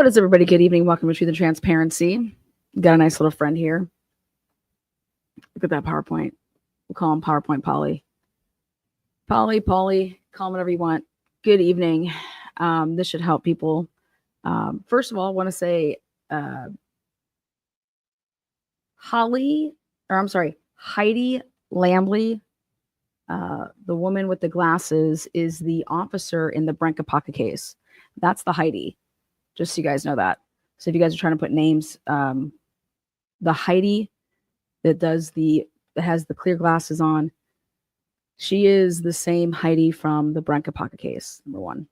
What is everybody? Good evening. Welcome to the Transparency. Got a nice little friend here. Look at that PowerPoint. We'll call him PowerPoint Polly. Polly, call him whatever you want. Good evening. This should help people. First of all, I want to say Heidi Lambley, the woman with the glasses, is the officer in the Brenka case. That's the Heidi. Just so you guys know that. So if you guys are trying to put names, the Heidi that has the clear glasses on, she is the same Heidi from the Brenka case. Number one,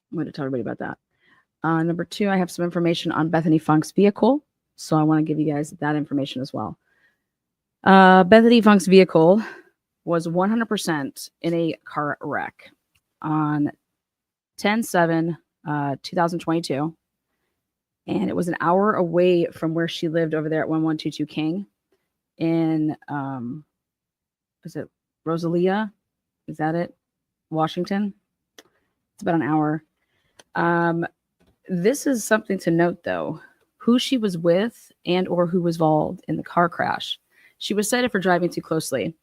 I'm going to tell everybody about that. Number two, I have some information on Bethany Funk's vehicle, so I want to give you guys that information as well. Bethany Funk's vehicle was 100% in a car wreck on 10/7/2022, and it was an hour away from where she lived over there at 1122 King in is it Rosalia? Is that it? Washington? It's about an hour. This is something to note, though. Who she was with and or who was involved in the car crash. She was cited for driving too closely.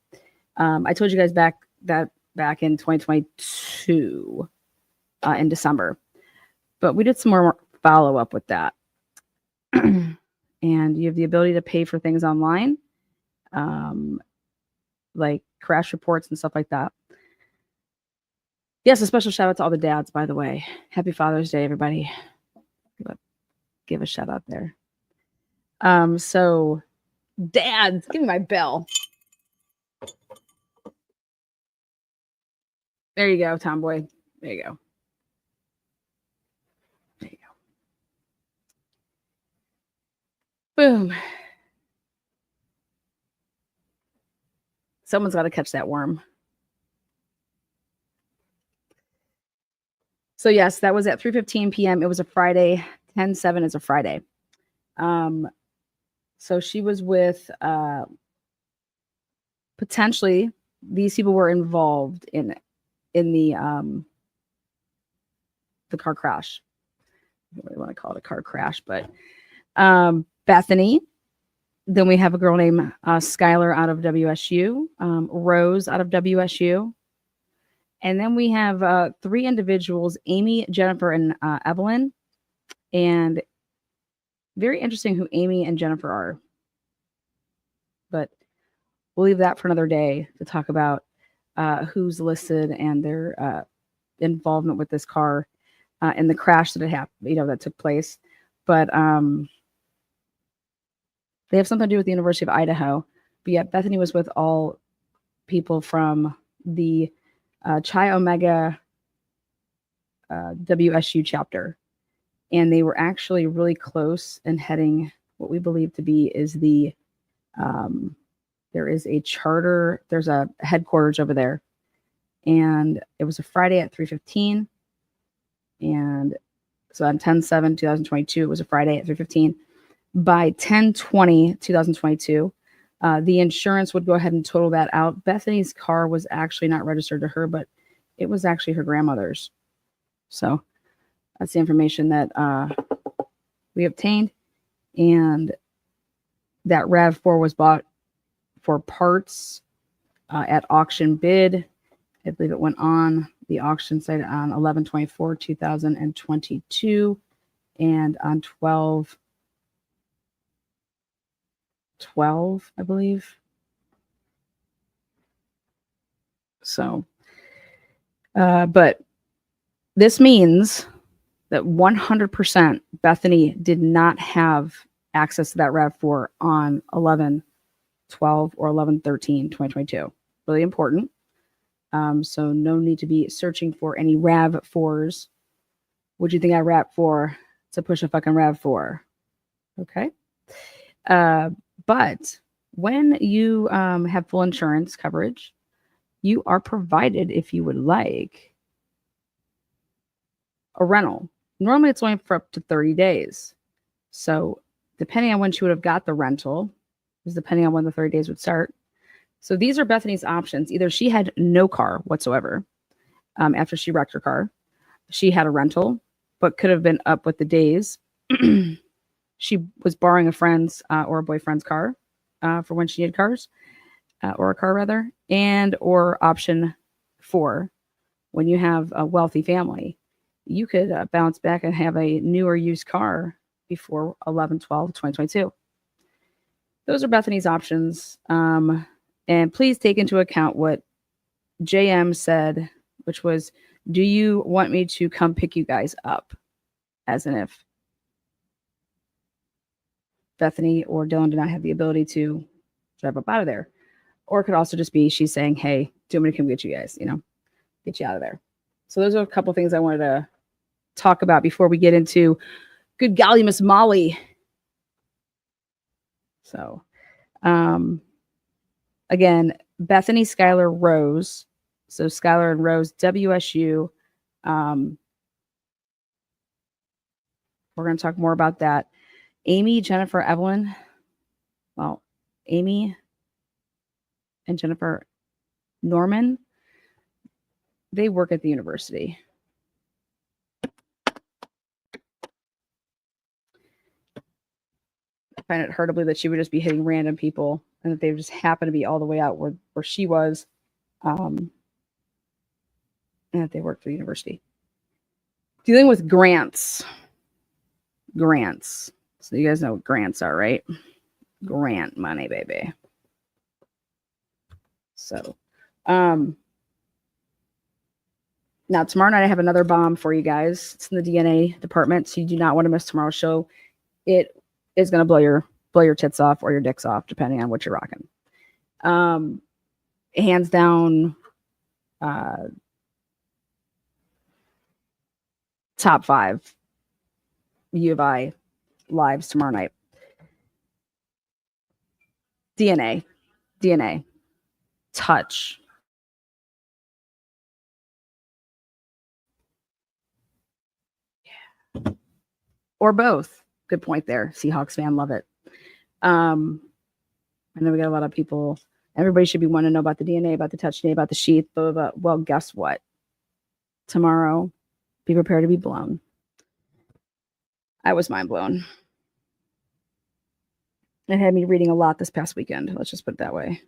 I told you guys back in 2022 in December. But we did some more follow-up with that. And you have the ability to pay for things online, like crash reports and stuff like that. Yes, a special shout out to all the dads, by the way. Happy Father's Day, everybody. Give a shout out there. So dads, give me my bell. There you go, Tomboy. There you go. There you go. Boom. Someone's got to catch that worm. So yes, that was at 3:15 p.m. It was a Friday. 10/7 is a Friday. So she was with potentially these people were involved in the car crash. I don't really want to call it a car crash, but Bethany. Then we have a girl named Skylar out of WSU, Rose out of WSU. And then we have three individuals, Amy, Jennifer, and Evelyn. And very interesting who Amy and Jennifer are. But we'll leave that for another day to talk about who's listed and their involvement with this car and the crash that that took place. But they have something to do with the University of Idaho. But yet Bethany was with all people from the Chi Omega WSU chapter. And they were actually really close and heading what we believe to be is there is a charter, there's a headquarters over there. And it was a Friday at 3:15. And so on 10/7/2022, it was a Friday at 3:15. By 10/20/2022, the insurance would go ahead and total that out. Bethany's car was actually not registered to her, but it was actually her grandmother's. So that's the information that we obtained. And that RAV4 was bought for parts at auction bid. I believe it went on the auction site on 11/24/2022 and on 12/12, I believe. So, but this means that 100% Bethany did not have access to that RAV4 on 11/12 or 11/13/2022. Really important. So no need to be searching for any RAV4s. Would you think I RAV4 to push a fucking RAV4? Okay. But when you have full insurance coverage, you are provided, if you would like, a rental. Normally it's only for up to 30 days. So depending on when she would have got the rental, is depending on when the 30 days would start. So these are Bethany's options. Either she had no car whatsoever after she wrecked her car. She had a rental. but could have been up with the days. She was borrowing a friend's or a boyfriend's car for when she needed cars, or a car rather, and or option 4, when you have a wealthy family, you could bounce back and have a new or used car before 11/12/2022. Those are Bethany's options. And please take into account what JM said, which was, do you want me to come pick you guys up? As in if Bethany or Dylan do not have the ability to drive up out of there. Or it could also just be she's saying, hey, do you want me to come get you guys? Get you out of there. So those are a couple things I wanted to talk about before we get into good golly, Miss Molly. So, again, Bethany, Skylar, Rose. So Skylar and Rose, WSU. We're going to talk more about that. Amy, Jennifer, Evelyn. Well, Amy and Jennifer Norman, they work at the university. I find it hard to believe that she would just be hitting random people and that they just happen to be all the way out where she was, and that they work for the university. Dealing with grants. Grants. So you guys know what grants are, right? Grant money, baby. So, now tomorrow night I have another bomb for you guys. It's in the DNA department, so you do not want to miss tomorrow's show. It is going to blow your tits off or your dicks off, depending on what you're rocking. Hands down, top 5 U of I lives tomorrow night. DNA, touch. Yeah. Or both. Good point there. Seahawks fan, love it. I know we got a lot of people. Everybody should be wanting to know about the DNA, about the touch DNA, about the sheath, blah, blah, blah. Well, guess what? Tomorrow, be prepared to be blown. I was mind blown. It had me reading a lot this past weekend. Let's just put it that way.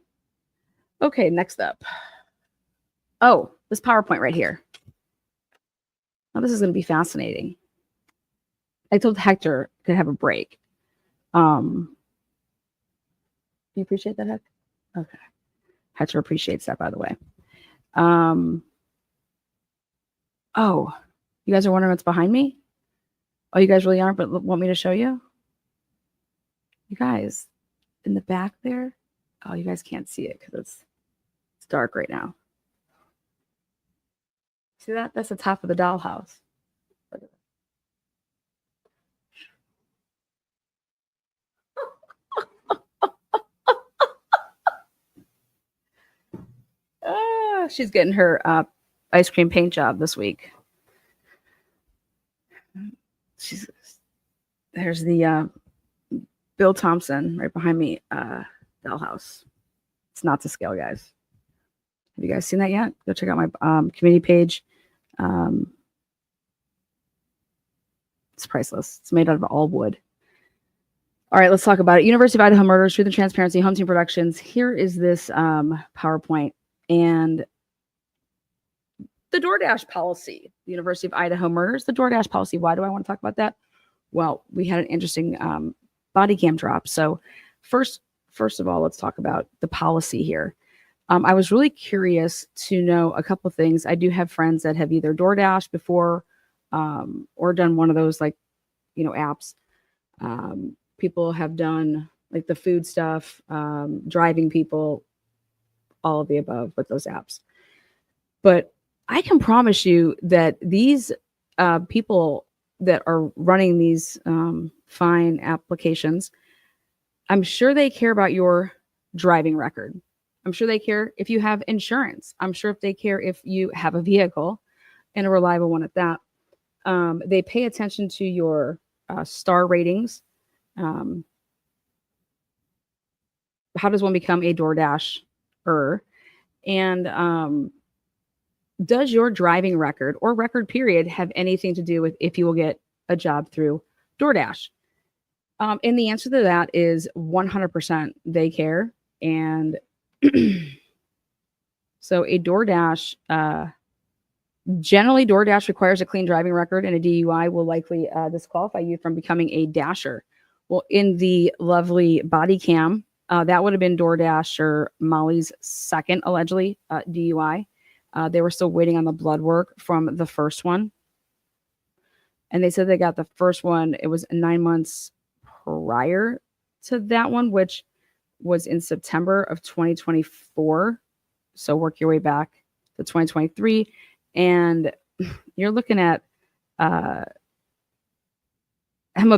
Okay, next up. Oh, this PowerPoint right here. Now, this is going to be fascinating. I told Hector to have a break. Do you appreciate that, Hector? Okay. Hector appreciates that, by the way. Oh, you guys are wondering what's behind me? Oh, you guys really aren't, but want me to show you? You guys, in the back there. Oh, you guys can't see it because it's dark right now. See that? That's the top of the dollhouse. Look at that. She's getting her ice cream paint job this week. There's the Bill Thompson right behind me, dollhouse. It's not to scale, guys. Have you guys seen that yet? Go check out my community page. It's priceless. It's made out of all wood. All right, let's talk about it. University of Idaho Murders, Truth and Transparency, Home Team Productions. Here is this PowerPoint and the DoorDash policy. The University of Idaho Murders, the DoorDash policy. Why do I want to talk about that? Well, we had an interesting body cam drop. So first of all, let's talk about the policy here. I was really curious to know a couple things. I do have friends that have either DoorDash before or done one of those apps. People have done like the food stuff, driving people, all of the above with those apps. But I can promise you that these people that are running these fine applications, I'm sure they care about your driving record. I'm sure they care if you have insurance. I'm sure if they care if you have a vehicle and a reliable one at that. They pay attention to your star ratings. How does one become a DoorDasher? And Does your driving record or record period have anything to do with if you will get a job through DoorDash? And the answer to that is 100% they care. And so a DoorDash, generally DoorDash requires a clean driving record, and a DUI will likely disqualify you from becoming a dasher. Well, in the lovely body cam, that would have been DoorDasher Molly's second allegedly DUI. They were still waiting on the blood work from the first one. And they said they got the first one. It was 9 months prior to that one, which was in September of 2024. So work your way back to 2023. And you're looking at Emma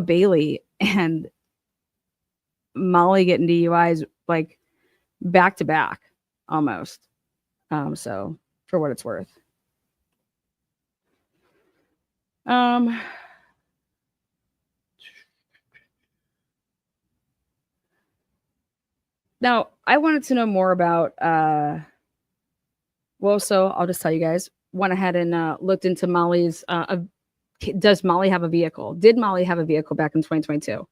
Bailey and Molly getting DUIs like back to back almost. So for what it's worth. Now I wanted to know more about so I'll just tell you guys, went ahead and looked into Molly's does Molly have a vehicle? Did Molly have a vehicle back in 2022?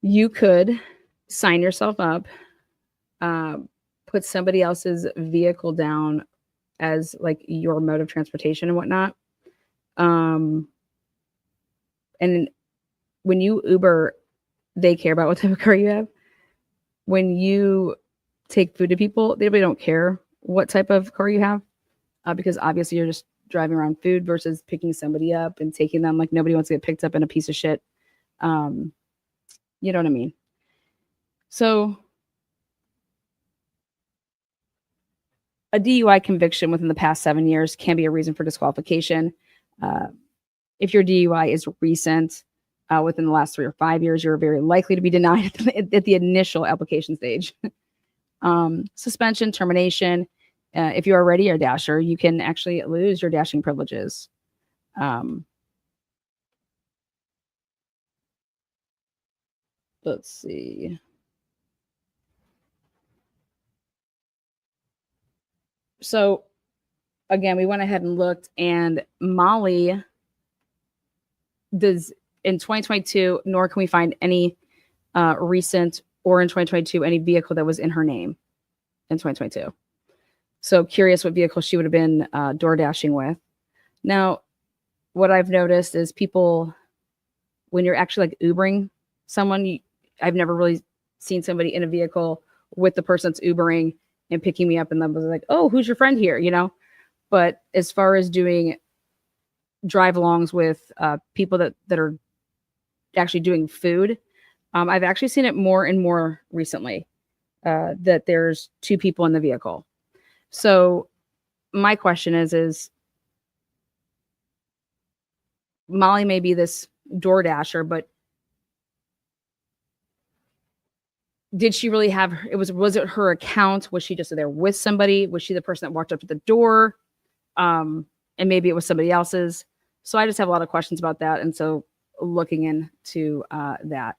You could sign yourself up, put somebody else's vehicle down as like your mode of transportation and whatnot. And when you Uber, they care about what type of car you have. When you take food to people, they really don't care what type of car you have, because obviously you're just driving around food versus picking somebody up and taking them. Like nobody wants to get picked up in a piece of shit. You know what I mean? So a DUI conviction within the past 7 years can be a reason for disqualification. If your DUI is recent, within the last 3 or 5 years, you're very likely to be denied at the initial application stage. Suspension, termination. If you are already a dasher, you can actually lose your dashing privileges. Let's see. So again, we went ahead and looked, and Molly does in 2022, nor can we find any recent or in 2022 any vehicle that was in her name in 2022. So curious what vehicle she would have been door dashing with. Now, what I've noticed is people, when you're actually like Ubering someone, I've never really seen somebody in a vehicle with the person that's Ubering and picking me up and then was like, oh, who's your friend here? You know? But as far as doing drive alongs with people that are actually doing food, I've actually seen it more and more recently, that there's two people in the vehicle. So my question is Molly may be this door dasher, but did she really have, was it her account? Was she just there with somebody? Was she the person that walked up to the door? And maybe it was somebody else's. So I just have a lot of questions about that. And so looking into that.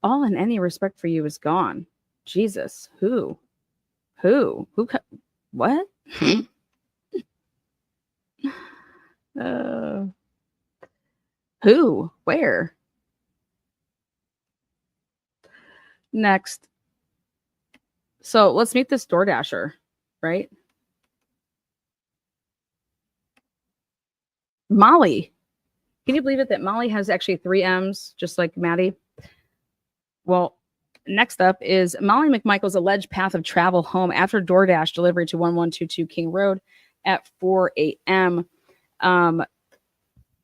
All in any respect for you is gone. Jesus, who, what? Who, where? Next. So let's meet this DoorDasher, right? Molly. Can you believe it that Molly has actually 3 M's, just like Maddie? Well, next up is Molly McMichael's alleged path of travel home after DoorDash delivery to 1122 King Road at 4 a.m.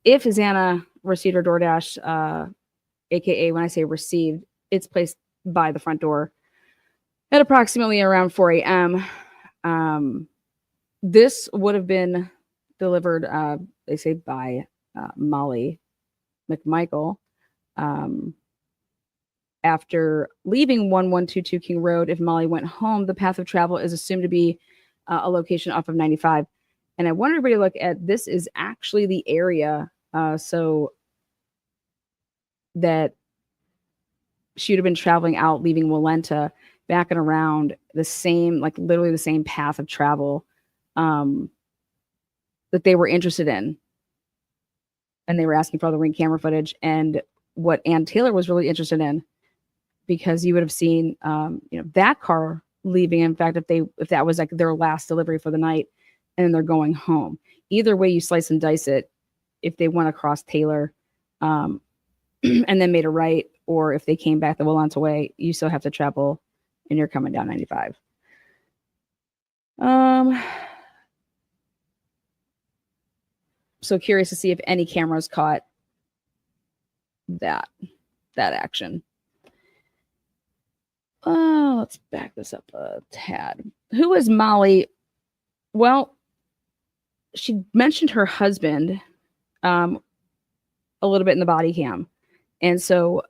If Xana received her DoorDash, aka when I say received, it's placed by the front door at approximately around 4 a.m. This would have been delivered, they say, by Molly McMichael. After leaving 1122 King Road, if Molly went home, the path of travel is assumed to be a location off of 95. And I want everybody to look at, this is actually the area. So that she would have been traveling out, leaving Walenta, back and around the same, like literally the same path of travel that they were interested in. And they were asking for all the Ring camera footage. And what Ann Taylor was really interested in, because you would have seen, that car leaving. In fact, if that was like their last delivery for the night, and then they're going home. Either way, you slice and dice it. If they went across Taylor, and then made a right, or if they came back the Walenta way, you still have to travel, and you're coming down 95. So curious to see if any cameras caught that action. Let's back this up a tad. Who is Molly? Well, she mentioned her husband a little bit in the body cam. And so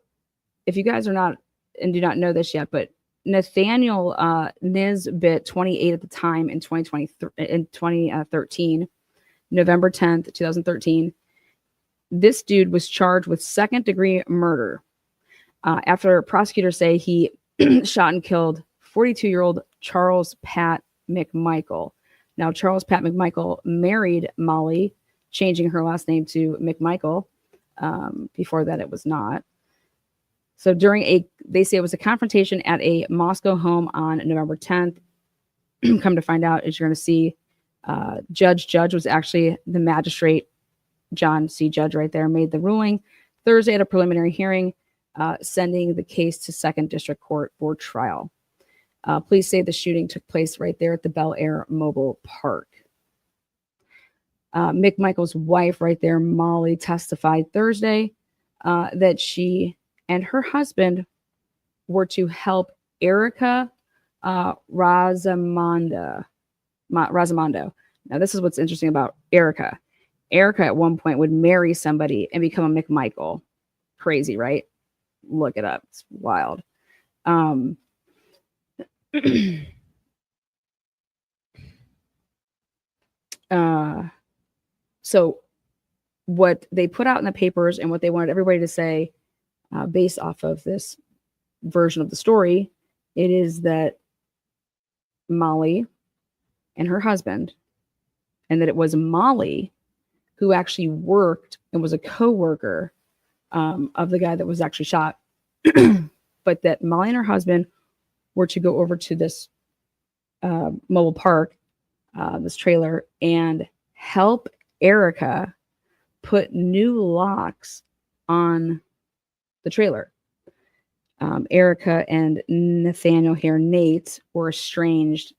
if you guys are not and do not know this yet, but Nathaniel Nisbet, 28 at the time, in 2013, November 10th, 2013, this dude was charged with second-degree murder after prosecutors say he shot and killed 42-year-old Charles Pat McMichael. Now, Charles Pat McMichael married Molly, changing her last name to McMichael. Before that, it was not. So they say it was a confrontation at a Moscow home on November 10th. Come to find out, as you're going to see, Judge was actually the magistrate. John C. Judge right there made the ruling Thursday at a preliminary hearing, sending the case to Second District Court for trial. Police say the shooting took place right there at the Bel Air Mobile Park. McMichael's wife right there, Molly, testified Thursday that she and her husband were to help Erica Razamondo. Now, this is what's interesting about Erica. Erica at one point would marry somebody and become a McMichael. Crazy, right? Look it up. It's wild. So what they put out in the papers and what they wanted everybody to say, based off of this version of the story, it is that Molly and her husband, and that it was Molly who actually worked and was a co-worker of the guy that was actually shot, but that Molly and her husband were to go over to this mobile park, this trailer, and help Erica put new locks on the trailer. Erica and Nathaniel here, Nate, were estranged.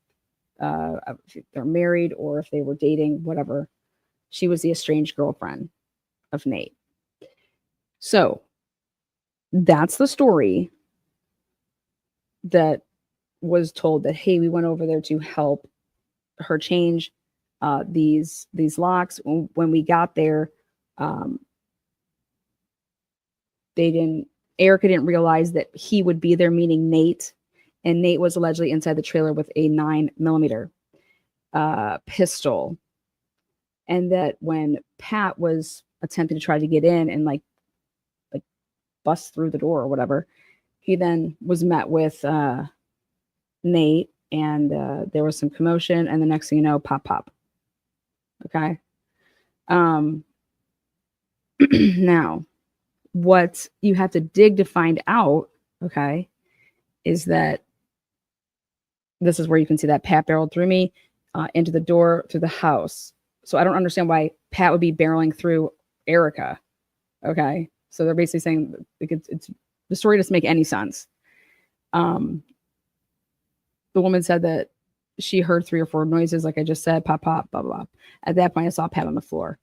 If they're married or if they were dating, whatever. She was the estranged girlfriend of Nate. So that's the story that was told, that, hey, we went over there to help her change these locks. When we got there, Erica didn't realize that he would be there, meaning Nate. And Nate was allegedly inside the trailer with a 9mm pistol. And that when Pat was attempting to try to get in and like bust through the door or whatever, he then was met with Nate, and there was some commotion, and the next thing you know, pop. Okay. Now, what you have to dig to find out, okay, is that this is where you can see that Pat barreled through me into the door through the house. So I don't understand why Pat would be barreling through Erica. Okay. So they're basically saying it's the story doesn't make any sense. The woman said that she heard 3 or 4 noises, like I just said, pop, blah, blah, blah. At that point, I saw Pat on the floor.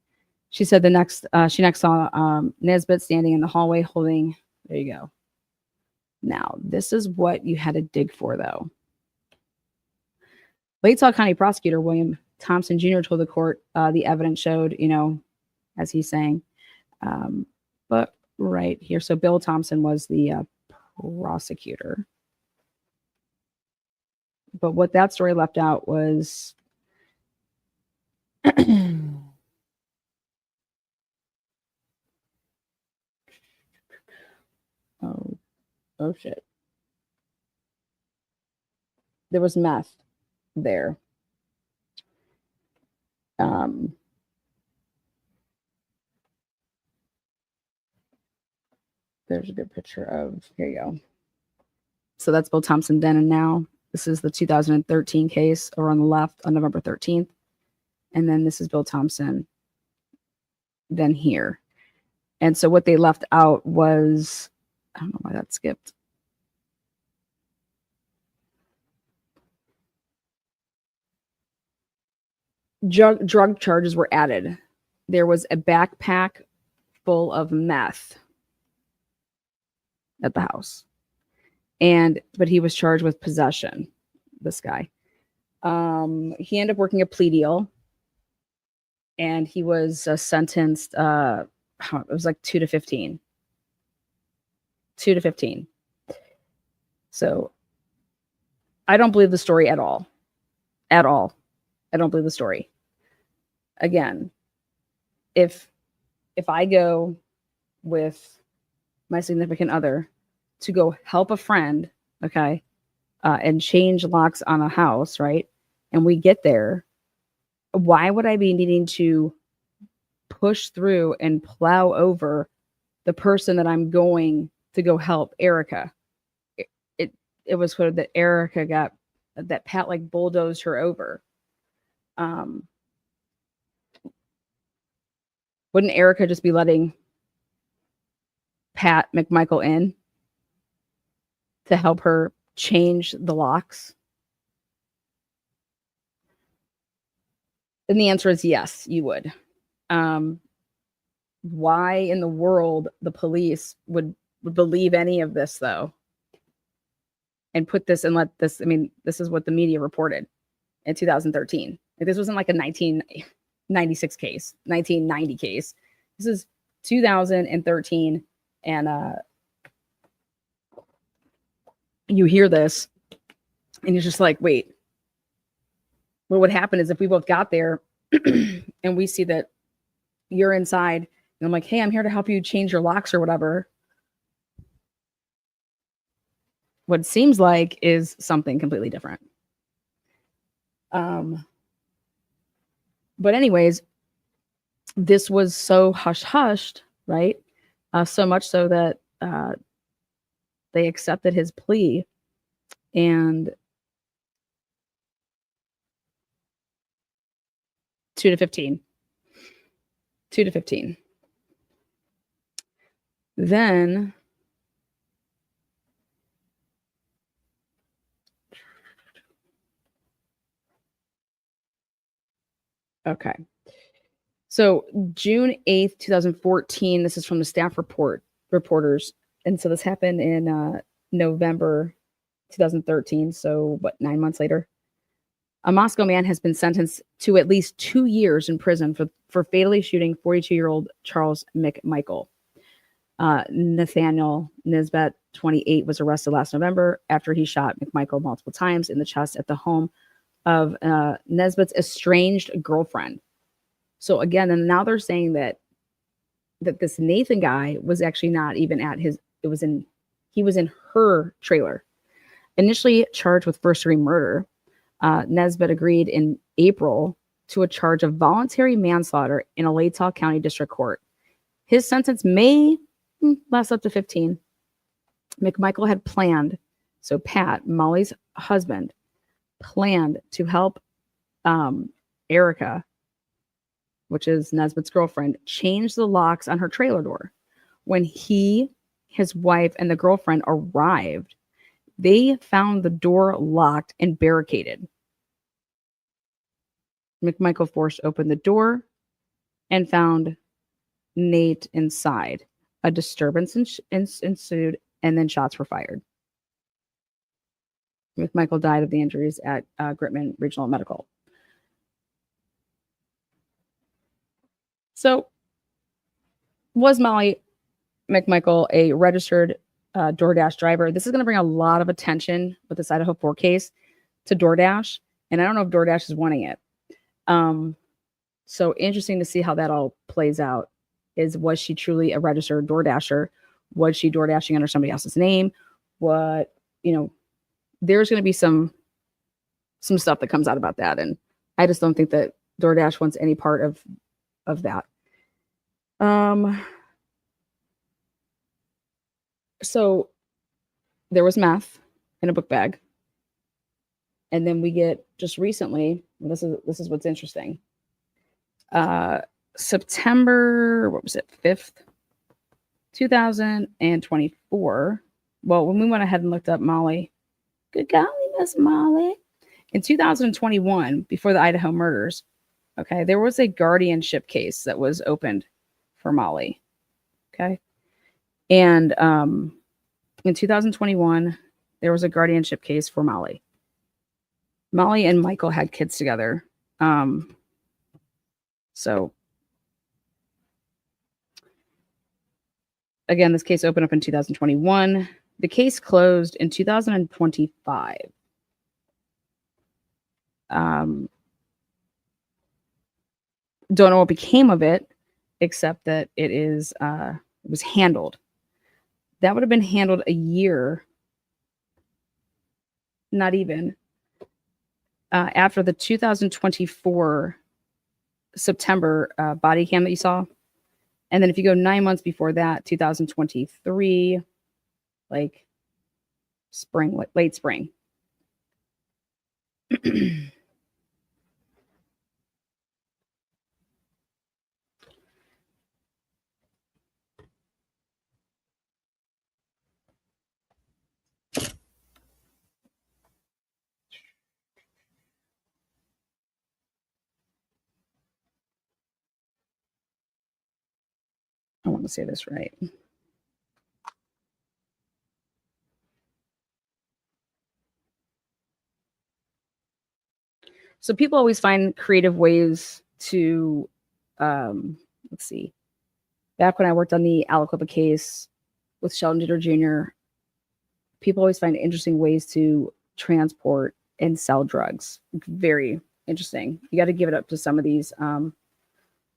She said she next saw Nisbet standing in the hallway holding, there you go. Now, this is what you had to dig for, though. Latah County prosecutor William Thompson Jr. told the court the evidence showed, as he's saying, but right here. So Bill Thompson was the prosecutor. But what that story left out was Oh shit. There was meth there. There's a good picture of, here you go. So that's Bill Thompson then and now. This is the 2013 case over on the left on November 13th. And then this is Bill Thompson then here. And so what they left out was, I don't know why that skipped. Drug charges were added. There was a backpack full of meth at the house. But he was charged with possession, this guy. He ended up working a plea deal, and he was sentenced, it was like 2 to 15. 2 to 15. So I don't believe the story at all. At all. I don't believe the story. Again, if I go with my significant other to go help a friend, okay, and change locks on a house, right? And we get there, why would I be needing to push through and plow over the person that I'm going to go help, Erica? It was sort of that Erica got, that Pat like bulldozed her over. Wouldn't Erica just be letting Pat McMichael in to help her change the locks? And the answer is yes, you would. Why in the world the police would believe any of this, though, and put this and let this, I mean, this is what the media reported in 2013. Like, this wasn't like a 1996 case, 1990 case. This is 2013. And you hear this and you're just like, wait, what would happen is if we both got there and we see that you're inside and I'm like, hey, I'm here to help you change your locks or whatever. What it seems like is something completely different. But anyways, this was so hush-hushed, right? So much so that they accepted his plea, and 2 to 15. 2 to 15. Then okay. So June 8th, 2014, this is from the staff reporters. And so this happened in November 2013. So 9 months later? A Moscow man has been sentenced to at least 2 years in prison for fatally shooting 42-year-old Charles McMichael. Nathaniel Nisbet, 28, was arrested last November after he shot McMichael multiple times in the chest at the home of Nisbet's estranged girlfriend. So again, and now they're saying that this Nathan guy was actually not even at his, he was in her trailer. Initially charged with first-degree murder, Nisbet agreed in April to a charge of voluntary manslaughter in a Latah County District Court. His sentence may last up to 15. McMichael had planned, so Pat, Molly's husband, planned to help Erica, which is Nisbet's girlfriend, change the locks on her trailer door. When he, his wife, and the girlfriend arrived, they found the door locked and barricaded. McMichael forced open the door and found Nate inside. A disturbance ensued, and then shots were fired. McMichael died of the injuries at Gritman Regional Medical. So, was Molly McMichael a registered DoorDash driver? This is going to bring a lot of attention with this Idaho4 case to DoorDash, and I don't know if DoorDash is wanting it. So interesting to see how that all plays out. Was she truly a registered DoorDasher? Was she DoorDashing under somebody else's name? what, there's going to be some stuff that comes out about that. And I just don't think that DoorDash wants any part of that. So there was meth in a book bag. And then we get just recently, this is what's interesting. September, what was it, 5th, 2024. Well, when we went ahead and looked up Molly, good golly, Miss Molly. In 2021, before the Idaho murders, okay, there was a guardianship case that was opened for Molly. Okay. And in 2021, there was a guardianship case for Molly. Molly and Michael had kids together. So again, this case opened up in 2021. The case closed in 2025. Don't know what became of it, except that it was handled. That would have been handled a year, not even, after the 2024 September body cam that you saw. And then if you go 9 months before that, 2023, like spring, late spring. I want to say this right. So people always find creative ways to, let's see. Back when I worked on the Aliquippa case with Sheldon Jeter Jr., people always find interesting ways to transport and sell drugs. Very interesting. You got to give it up to some of these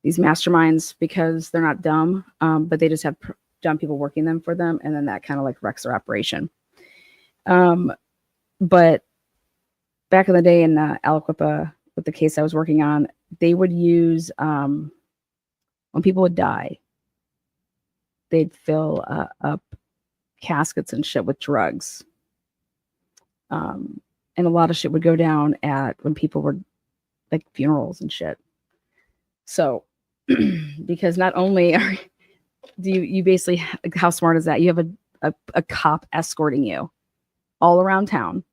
masterminds, because they're not dumb, but they just have dumb people working them for them, and then that kind of like wrecks their operation. But back in the day in Aliquippa, with the case I was working on, they would use, when people would die, they'd fill up caskets and shit with drugs. And a lot of shit would go down when people were like funerals and shit. So, because not only do you basically, how smart is that? You have a cop escorting you all around town.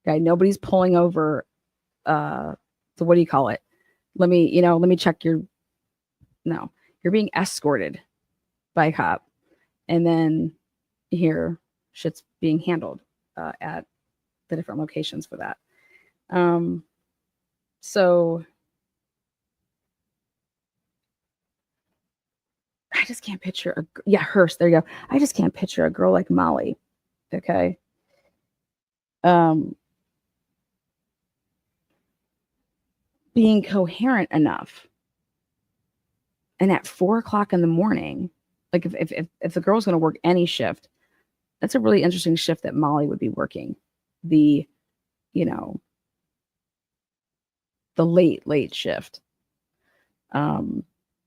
Okay, nobody's pulling over. So what do you call it? Let me check your. No, you're being escorted by a cop, and then here shit's being handled at the different locations for that. So I just can't picture Hearst. There you go. I just can't picture a girl like Molly. Okay. Being coherent enough. And at 4:00 in the morning, like if the girl's going to work any shift, that's a really interesting shift that Molly would be working. The late shift.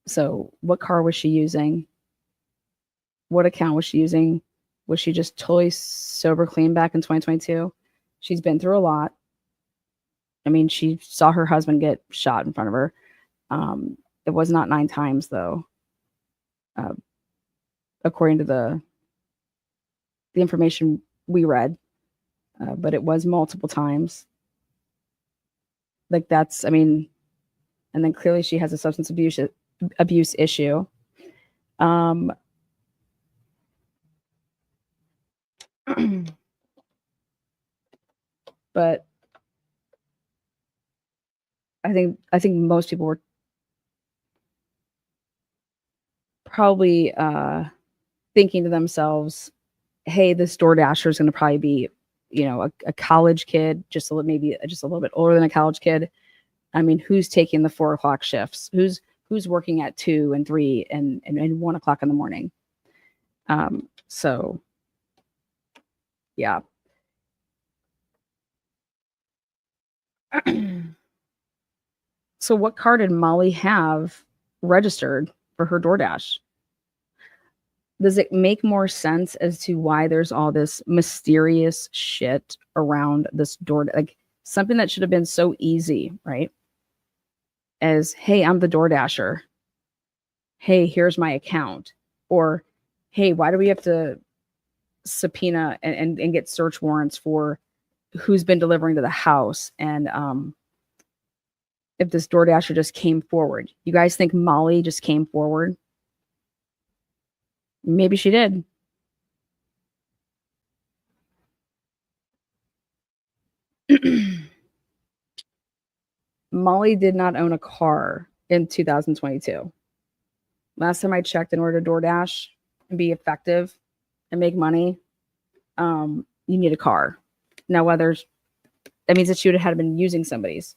So what car was she using? What account was she using? Was she just totally sober clean back in 2022? She's been through a lot. I mean, she saw her husband get shot in front of her. It was not 9 times though. According to the information we read, but it was multiple times. Like that's, I mean, and then clearly she has a substance abuse issue. But I think most people were probably thinking to themselves, hey, this DoorDasher is going to probably be, a college kid, maybe just a little bit older than a college kid. I mean, who's taking the 4:00 shifts? Who's working at 2 and 3 and 1:00 in the morning? So Yeah. So what car did Molly have registered for her DoorDash? Does it make more sense as to why there's all this mysterious shit around this door? Like something that should have been so easy, right? As, hey, I'm the DoorDasher. Hey, here's my account. Or, hey, why do we have to subpoena and get search warrants for who's been delivering to the house? And if this DoorDasher just came forward. You guys think Molly just came forward? Maybe she did. Molly did not own a car in 2022. Last time I checked, in order to DoorDash and be effective and make money, you need a car. Now, whether that means that she would have been using somebody's.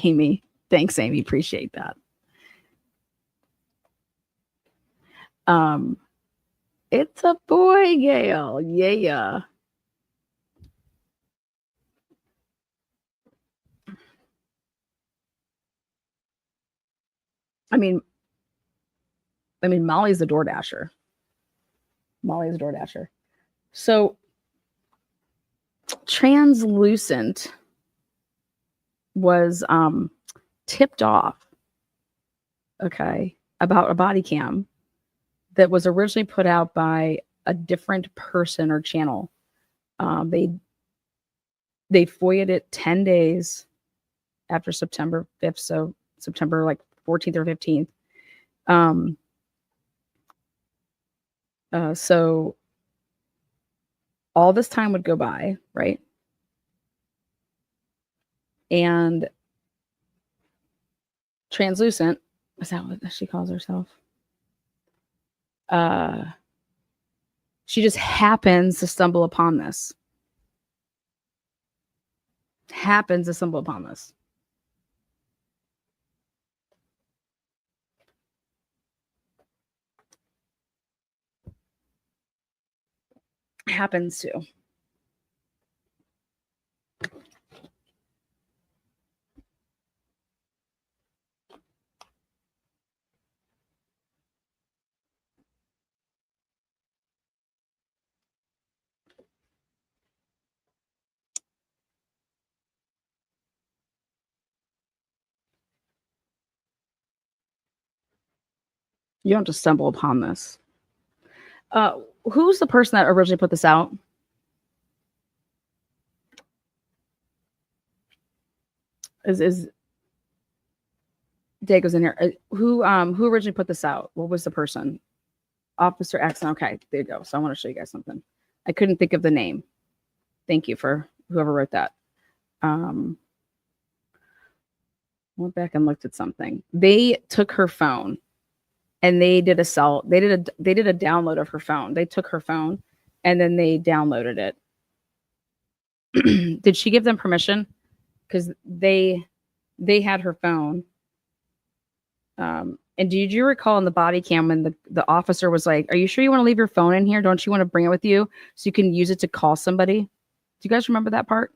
Amy, thanks, Amy. Appreciate that. Um, it's a boy, Gail. Yeah. I mean, Molly's the DoorDasher. Molly's the DoorDasher. So Translucent was tipped off, okay, about a body cam that was originally put out by a different person or channel. They FOIA'd it 10 days after September 5th, so September like 14th or 15th. So all this time would go by, right? And Translucent, is that what she calls herself? She just happens to stumble upon this. Happens to stumble upon this. Happens to. You don't just stumble upon this. Who's the person that originally put this out? Is Dago's in here? Who originally put this out? What was the person? Officer X. Okay, there you go. So I want to show you guys something. I couldn't think of the name. Thank you for whoever wrote that. Went back and looked at something. They took her phone and they did a download of her phone. They took her phone and then they downloaded it. Did she give them permission? Because they had her phone. And did you recall in the body cam when the officer was like, "Are you sure you want to leave your phone in here? Don't you want to bring it with you so you can use it to call somebody?" Do you guys remember that part?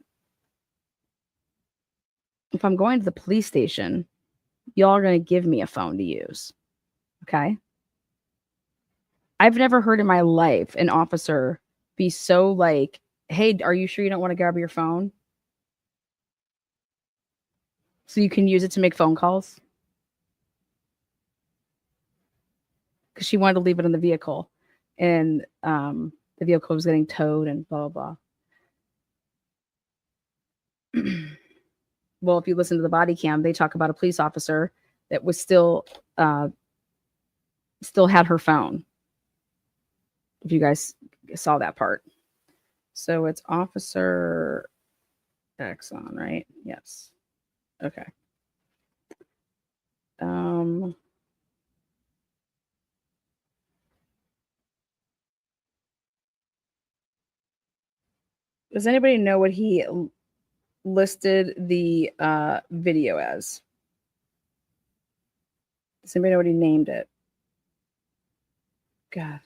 If I'm going to the police station, y'all are going to give me a phone to use. Okay. I've never heard in my life an officer be so like, "Hey, are you sure you don't want to grab your phone so you can use it to make phone calls?" Because she wanted to leave it in the vehicle, and the vehicle was getting towed and blah blah blah. Well, if you listen to the body cam, they talk about a police officer that was still had her phone. If you guys saw that part. So it's Officer X on, right? Yes. Okay. Does anybody know what he listed the video as? Does anybody know what he named it? God.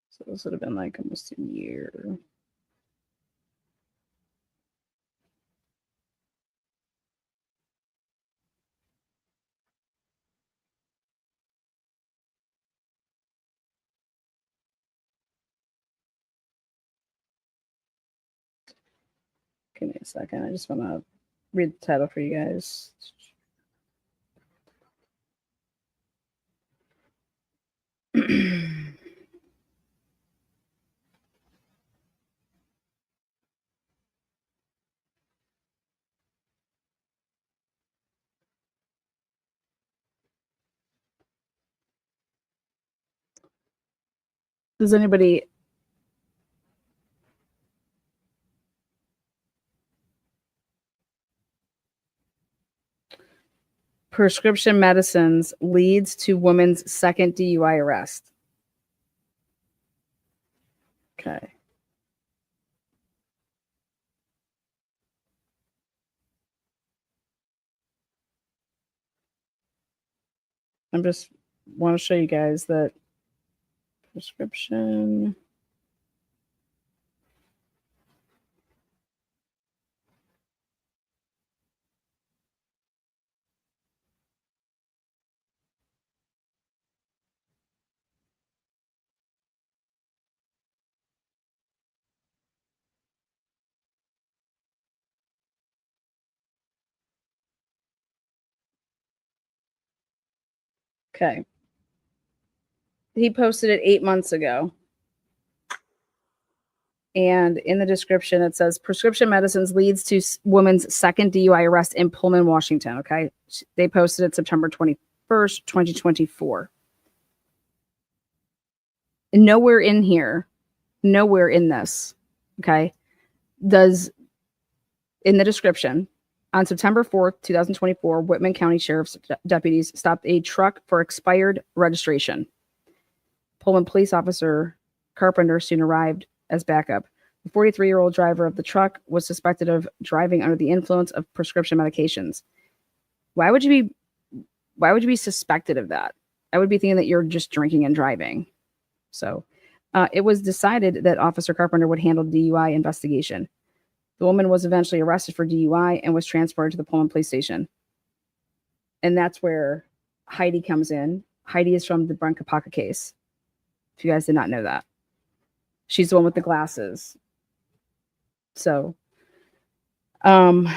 So this would have been like almost a year. Give me a second. I just want to read the title for you guys. Does anybody prescription medicines leads to woman's second DUI arrest? Okay. I'm just want to show you guys that prescription. Okay. He posted it 8 months ago. And in the description, it says prescription medicines leads to woman's second DUI arrest in Pullman, Washington. Okay. They posted it September 21st, 2024. Nowhere in here, nowhere in this, okay, does in the description on September 4th, 2024, Whitman County Sheriff's deputies stopped a truck for expired registration. Pullman police officer Carpenter soon arrived as backup. The 43-year-old driver of the truck was suspected of driving under the influence of prescription medications. Why would you be suspected of that? I would be thinking that you're just drinking and driving. So it was decided that Officer Carpenter would handle the DUI investigation. The woman was eventually arrested for DUI and was transferred to the Pullman police station. And that's where Heidi comes in. Heidi is from the Brancapaca case. If you guys did not know that. She's the one with the glasses. So, right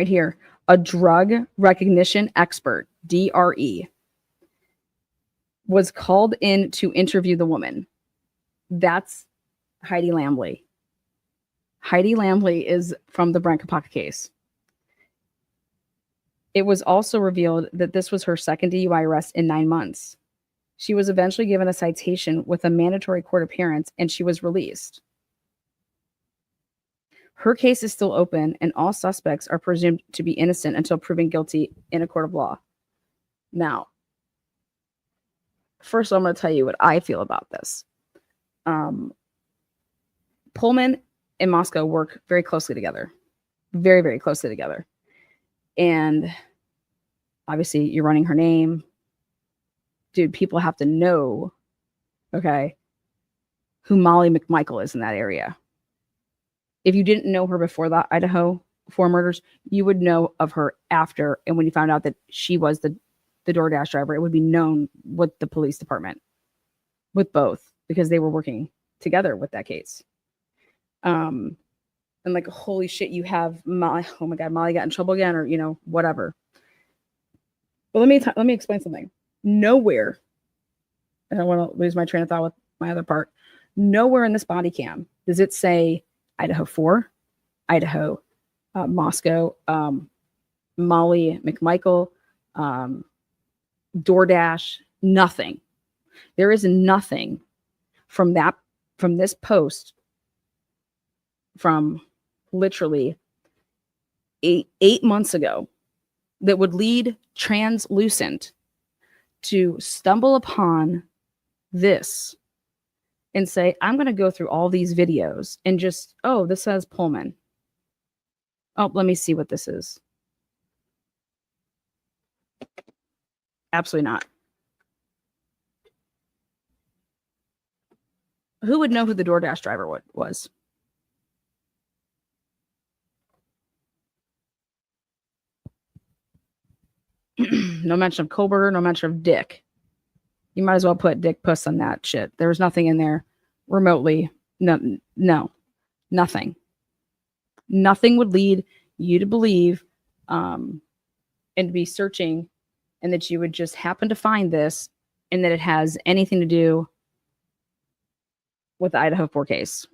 here, a drug recognition expert, DRE, was called in to interview the woman. That's Heidi Lambley. Heidi Lambley is from the Brancapaca case. It was also revealed that this was her second DUI arrest in 9 months. She was eventually given a citation with a mandatory court appearance, and she was released. Her case is still open, and all suspects are presumed to be innocent until proven guilty in a court of law. Now, first I'm going to tell you what I feel about this. Pullman and Moscow work very closely together. Very, very closely together. And obviously, you're running her name. Dude, people have to know, okay, who Molly McMichael is in that area. If you didn't know her before the Idaho4 murders, you would know of her after. And when you found out that she was the DoorDash driver, it would be known with the police department, with both, because they were working together with that case. And like, holy shit, you have Molly. Oh my God, Molly got in trouble again, or whatever. But let me explain something. Nowhere, and I want to lose my train of thought with my other part. Nowhere in this body cam does it say Idaho4, Idaho, Moscow, Molly McMichael, DoorDash. Nothing. There is nothing from this post from literally eight months ago that would lead Translucent to stumble upon this and say, I'm going to go through all these videos and just, oh, this says Pullman. Oh, let me see what this is. Absolutely not. Who would know who the DoorDash driver was? No mention of Koberger, no mention of Dick. You might as well put Dick Puss on that shit. There was nothing in there remotely. No, nothing. Nothing would lead you to believe and to be searching and that you would just happen to find this and that it has anything to do with the Idaho4 case.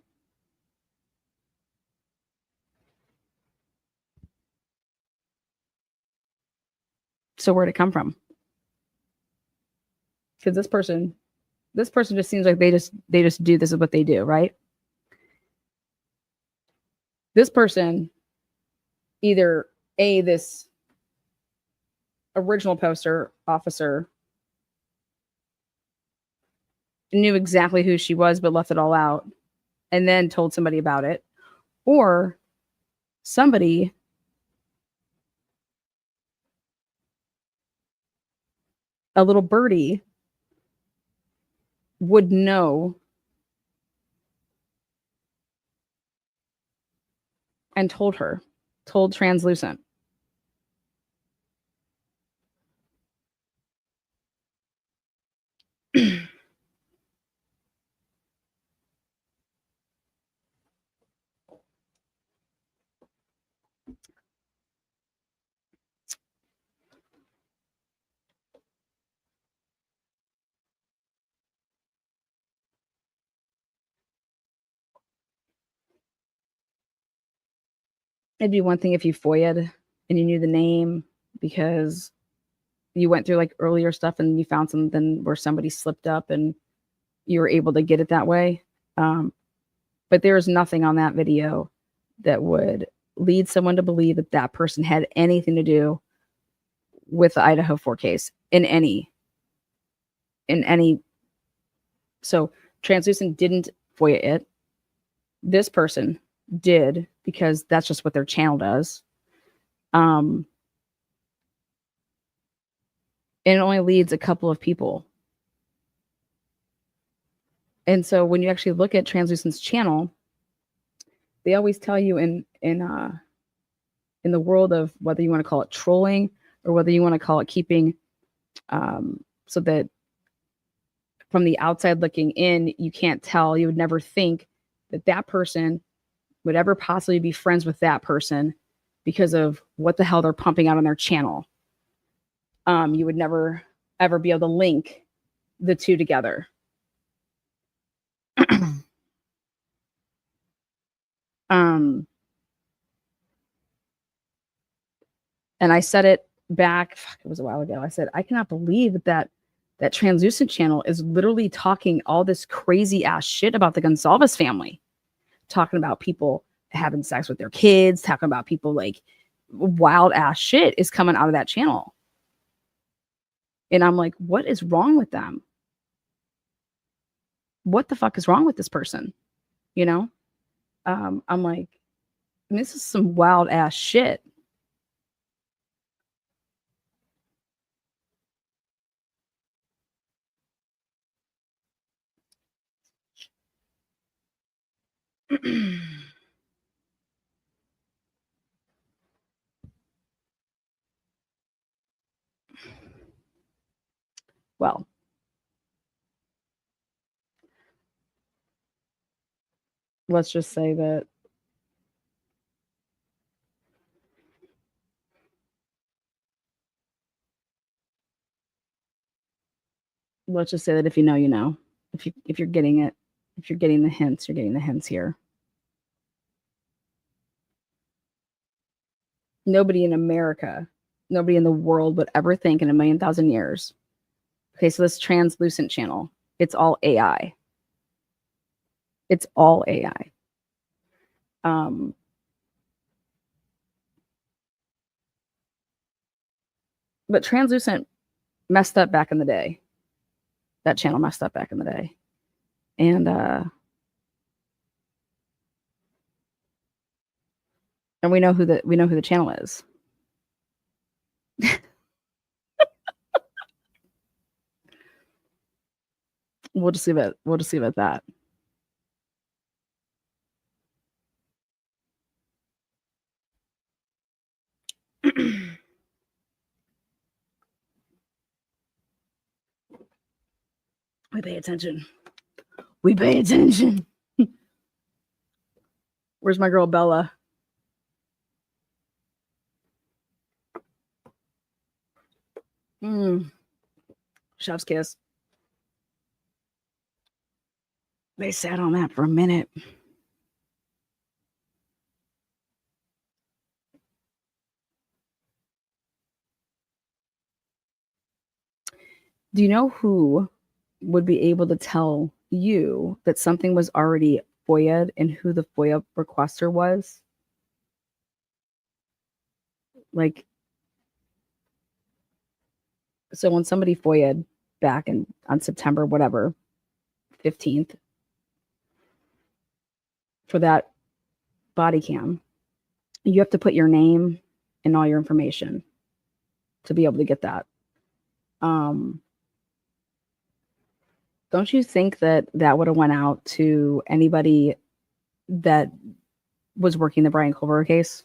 So where'd it come from? Because this person just seems like they just do, this is what they do, right? This person, either this original poster officer knew exactly who she was but left it all out and then told somebody about it, or somebody a little birdie would know and told Translucent. It'd be one thing if you FOIA'd and you knew the name because you went through like earlier stuff and you found something where somebody slipped up and you were able to get it that way. But there's nothing on that video that would lead someone to believe that that person had anything to do with the Idaho4 case in any. So Translucent didn't FOIA it. This person did because that's just what their channel does. And it only leads a couple of people. And so when you actually look at Translucent's channel, they always tell you in the world of whether you want to call it trolling or whether you want to call it keeping, so that from the outside looking in, you can't tell, you would never think that that person would ever possibly be friends with that person because of what the hell they're pumping out on their channel. You would never ever be able to link the two together. And I said it back, it was a while ago. I said, I cannot believe that Translucent channel is literally talking all this crazy ass shit about the Gonsalves family, talking about people having sex with their kids, talking about people like wild ass shit is coming out of that channel. And I'm like, what is wrong with them? What the fuck is wrong with this person? You know? I'm like, this is some wild ass shit. Well, let's just say that if you know, you know. If you're getting it, if you're getting the hints, you're getting the hints here. Nobody in America, nobody in the world would ever think in 1,000,000 years. Okay, so this Translucent channel, it's all AI. It's all AI. But Translucent messed up back in the day. That channel messed up back in the day. And we know who the channel is. We'll just leave it at that. We pay attention. We pay attention. Where's my girl Bella? Chef's kiss. They sat on that for a minute. Do you know who would be able to tell you that something was already FOIA'd and who the FOIA requester was? Like, so when somebody FOIA'd back on September, whatever, 15th, for that body cam, you have to put your name and all your information to be able to get that. Don't you think that would have went out to anybody that was working the Brian Culver case?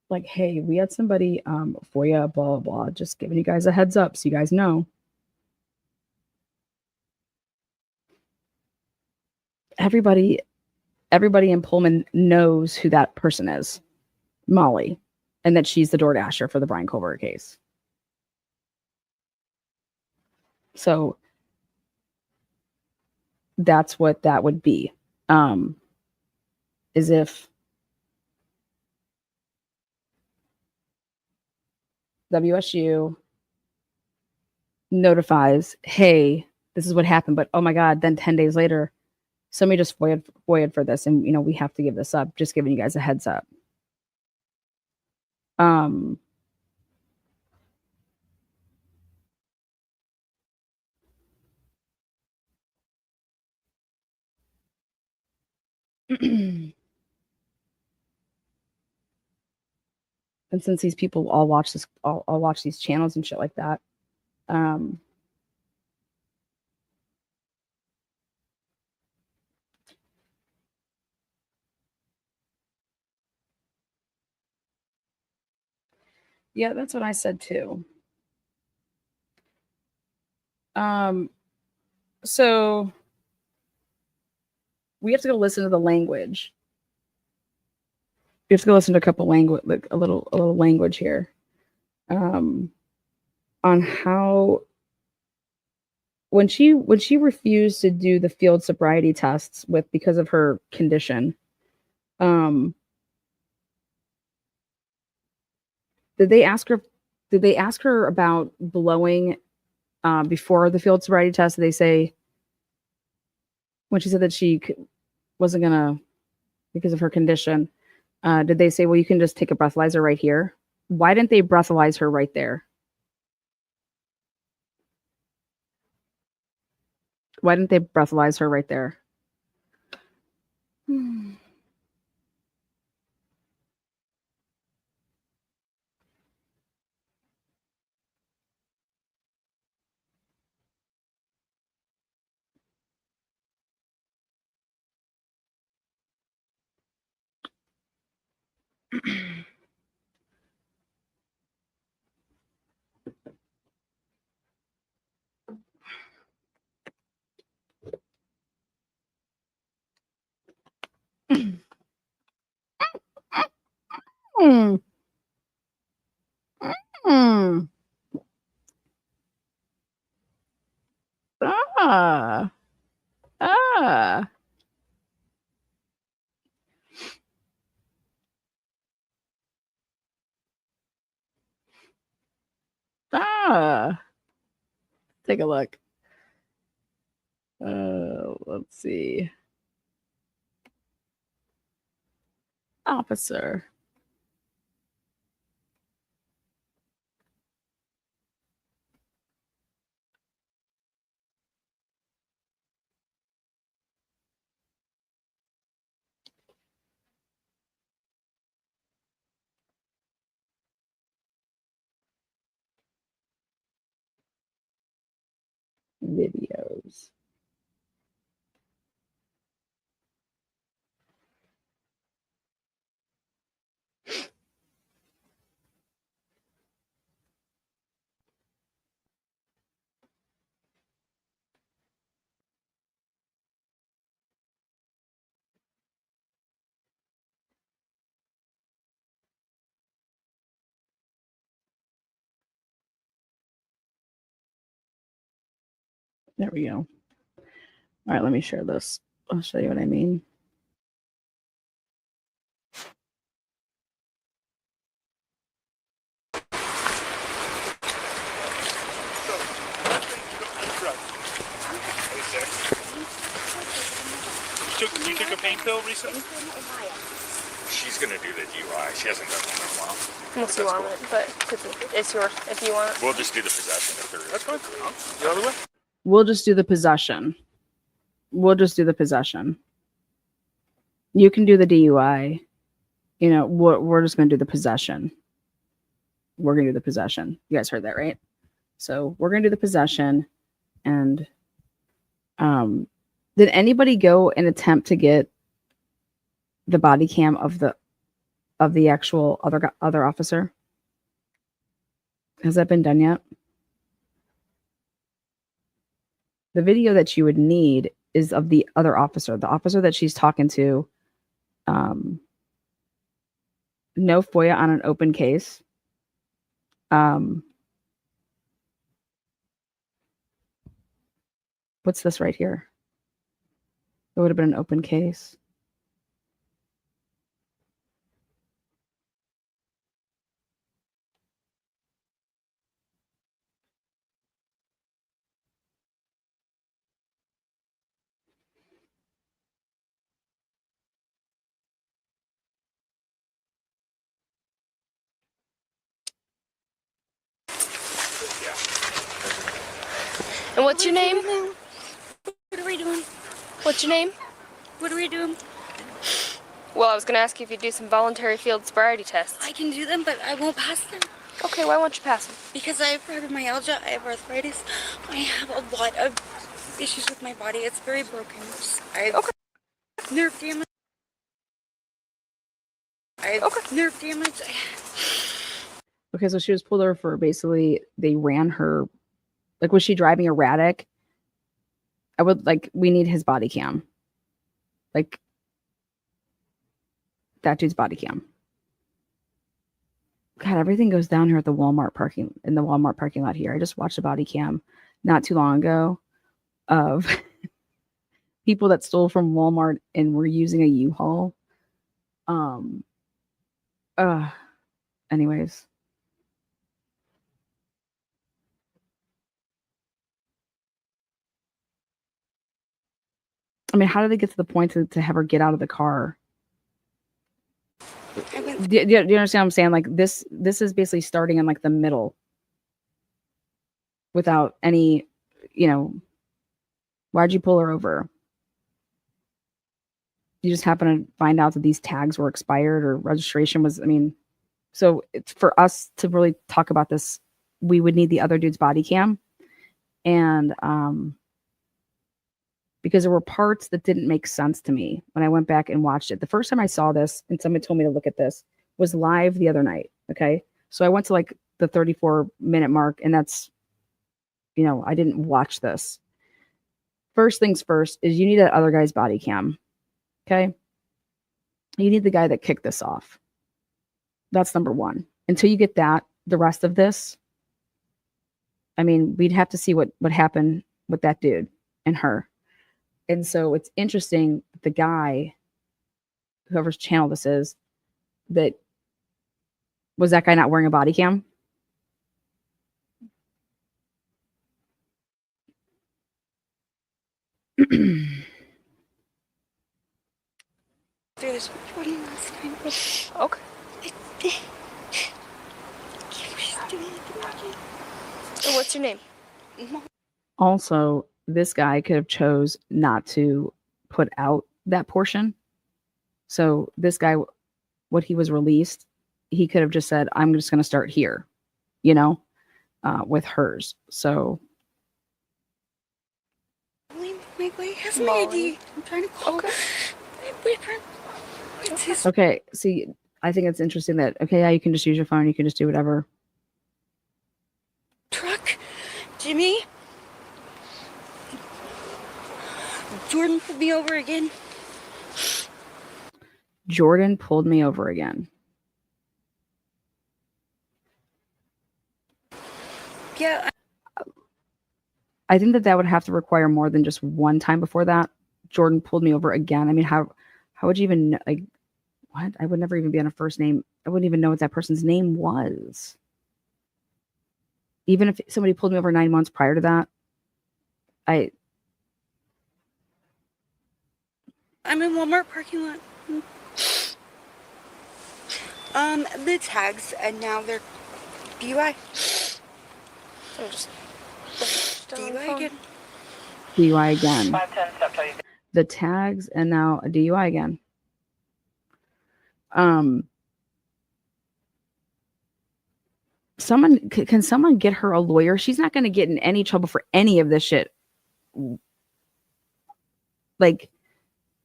Like, hey, we had somebody FOIA, blah, blah, blah, just giving you guys a heads up so you guys know. Everybody in Pullman knows who that person is, Molly, and that she's the DoorDasher for the Brian Culver case. So that's what that would be. Is if WSU notifies, hey, this is what happened, but oh my God, then 10 days later, somebody just FOIA'd for this, and we have to give this up. Just giving you guys a heads up. And since these people all watch this, all watch these channels and shit like that, yeah, that's what I said too. So we have to go listen to the language. We have to go listen to a couple language, like a little language here, on how when she refused to do the field sobriety tests because of her condition, did they ask her about blowing before the field sobriety test? Did they say, when she said that she wasn't gonna because of her condition, did they say, well, you can just take a breathalyzer right here? Why didn't they breathalyze her right there? Why didn't they breathalyze her right there? Mm. Mm. Ah. Ah. Ah. Take a look. Let's see. Officer. videos. There we go. All right, let me share this. I'll show you what I mean. You took a pain pill recently? She's gonna do the DUI. She hasn't done one in a while. Unless you want it, but it's yours if you want it. We'll just do the possession if there is. That's fine. The other way? We'll just do the possession. You can do the DUI. You know, we're just going to do the possession. We're going to do the possession. You guys heard that, right? So we're going to do the possession. And did anybody go and attempt to get the body cam of the actual other officer? Has that been done yet? The video that you would need is of the other officer, the officer that she's talking to. No FOIA on an open case. What's this right here? It would have been an open case. And what's your name? What are we doing? What's your name? What are we doing? Well, I was going to ask you if you do some voluntary field sobriety tests. I can do them, but I won't pass them. Okay, why won't you pass them? Because I have fibromyalgia, I have arthritis, I have a lot of issues with my body. It's very broken. I have nerve damage. I have nerve damage. Okay, so she was pulled over for basically they ran her. Like, was she driving erratic? We need his body cam. Like, that dude's body cam. God, everything goes down here at the Walmart parking lot here. I just watched a body cam not too long ago of people that stole from Walmart and were using a U-Haul. Anyways. I mean, how did they get to the point to have her get out of the car? Do you understand what I'm saying? Like, this is basically starting in like the middle without any, why'd you pull her over? You just happen to find out that these tags were expired or registration was, so it's for us to really talk about this, we would need the other dude's body cam. And, because there were parts that didn't make sense to me when I went back and watched it. The first time I saw this and somebody told me to look at this was live the other night. Okay. So I went to like the 34-minute mark and that's, I didn't watch this. First things first is you need that other guy's body cam. Okay. You need the guy that kicked this off. That's number one. Until you get that, the rest of this, we'd have to see what happened with that dude and her. And so it's interesting, the guy, whoever's channel this is, that guy not wearing a body cam? Do this one last time. Okay. And what's your name? Also, this guy could have chose not to put out that portion. So this guy, what he was released, he could have just said, I'm just going to start here, with hers. So McMichael. He has my Molly. ID. I'm trying to call Okay. my boyfriend. It's his Okay, see, I think it's interesting that, okay, yeah, you can just use your phone. You can just do whatever. truck. Jimmy. Jordan pulled me over again. Jordan pulled me over again. Yeah. I think that would have to require more than just one time before that. Jordan pulled me over again. I mean, how would you even know, like, what? I would never even be on a first name. I wouldn't even know what that person's name was. Even if somebody pulled me over 9 months prior to that, I'm in Walmart parking lot. The tags, and now they're DUI. I'm just DUI again. DUI again. The tags and now a DUI again. Can someone get her a lawyer? She's not going to get in any trouble for any of this shit. Like,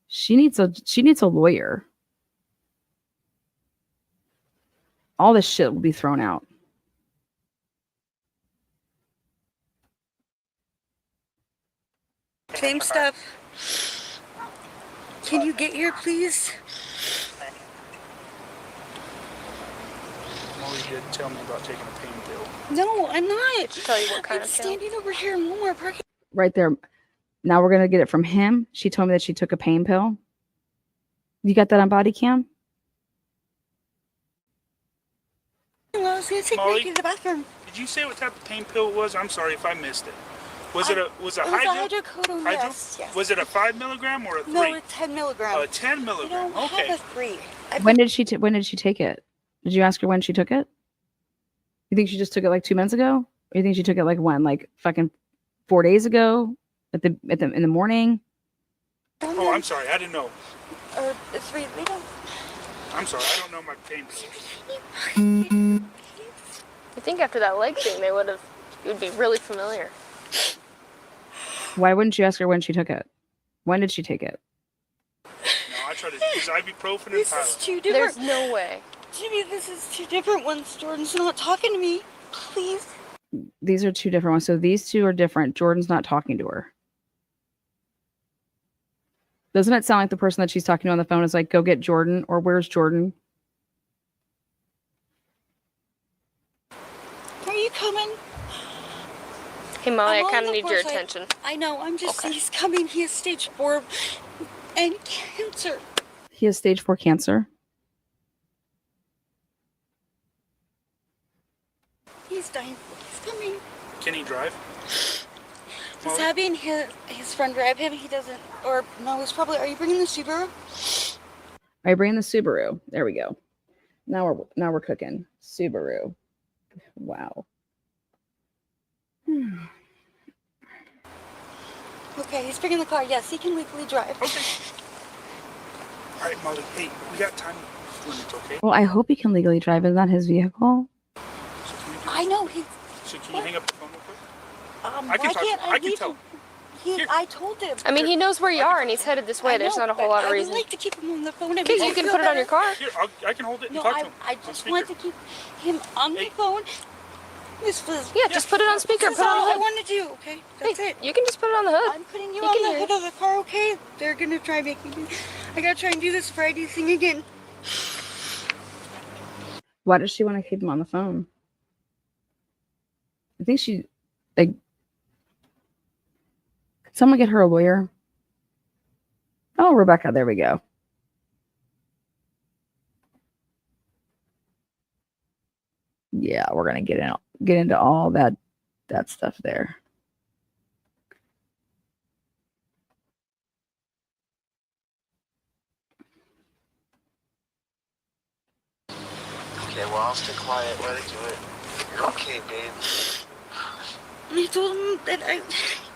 she needs a lawyer. All this shit will be thrown out. Same stuff. Can you get here, please? Molly did tell me about taking a pain pill. No, I'm not. tell you what kind I'm of pill. standing over here in Walmart parking. Right there. Now we're going to get it from him. She told me that she took a pain pill. You got that on body cam? I was gonna take Molly? Ricky to the bathroom. Did you say what type of pain pill it was? I'm sorry if I missed it. Was it It was a hydro? hydrocodone, Hydro? yes. Was it a 5 milligram or a 3? No, it's 10 milligrams. 10 I milligram. don't Okay. have a 3. When did she take it? Did you ask her when she took it? You think she just took it like 2 months ago? Or you think she took it like when? Like fucking 4 days ago? In the morning? Oh, I'm sorry. I didn't know. Or 3. We don't. I'm sorry. I don't know my pain pills. I think after that leg thing, it would be really familiar. Why wouldn't you ask her when she took it? When did she take it? No, I tried to use ibuprofen and This is Tylenol. 2 There's different. no way. Jimmy, this is 2 different ones. Jordan's not talking to me. Please. These are 2 different ones. So these 2 are different. Jordan's not talking to her. Doesn't it sound like the person that she's talking to on the phone is like, go get Jordan, or where's Jordan? Are you coming? Hey, Molly, I'm I on kind of the need your porch. attention. I know. I'm just. Okay. He's coming. He has stage 4 and cancer. He has stage 4 cancer. He's dying. He's coming. Can he drive? He's Molly? having his friend drive him. He doesn't. Or no, he's probably. Are you bringing the Subaru? Are you bringing the Subaru? There we go. Now we're cooking. Subaru. Wow. Okay, he's bringing the car. Yes, he can legally drive. Okay. All right, Molly. Hey, we got time when it's okay. Well, I hope he can legally drive. Is that his vehicle? So can we do I know he. So can you hang up the phone real quick? Why I can talk. can't I can leave tell. him? Here. I told him. I mean, he knows where you are, and he's headed this way. I There's know, not a whole but lot of I reason. would like to keep him on the phone. Because you can put it on your car. Here, I can hold it and No, talk to him. I on just speaker. want to keep him on the Hey. phone. This was. Yeah, just put it on speaker. This Put is it all on I the hood. want to do. Okay, that's Hey, it. you can just put it on the hood. I'm putting you He on can the hear hood you. of the car. Okay, they're gonna try making me. I gotta try and do this Friday thing again. Why does she want to keep him on the phone? I think she, like, could someone get her a lawyer? Oh, Rebecca, there we go. Yeah, we're gonna get into all that stuff there. Okay, well, I'll stay quiet. Let it do it. You're okay, babe. I told him that I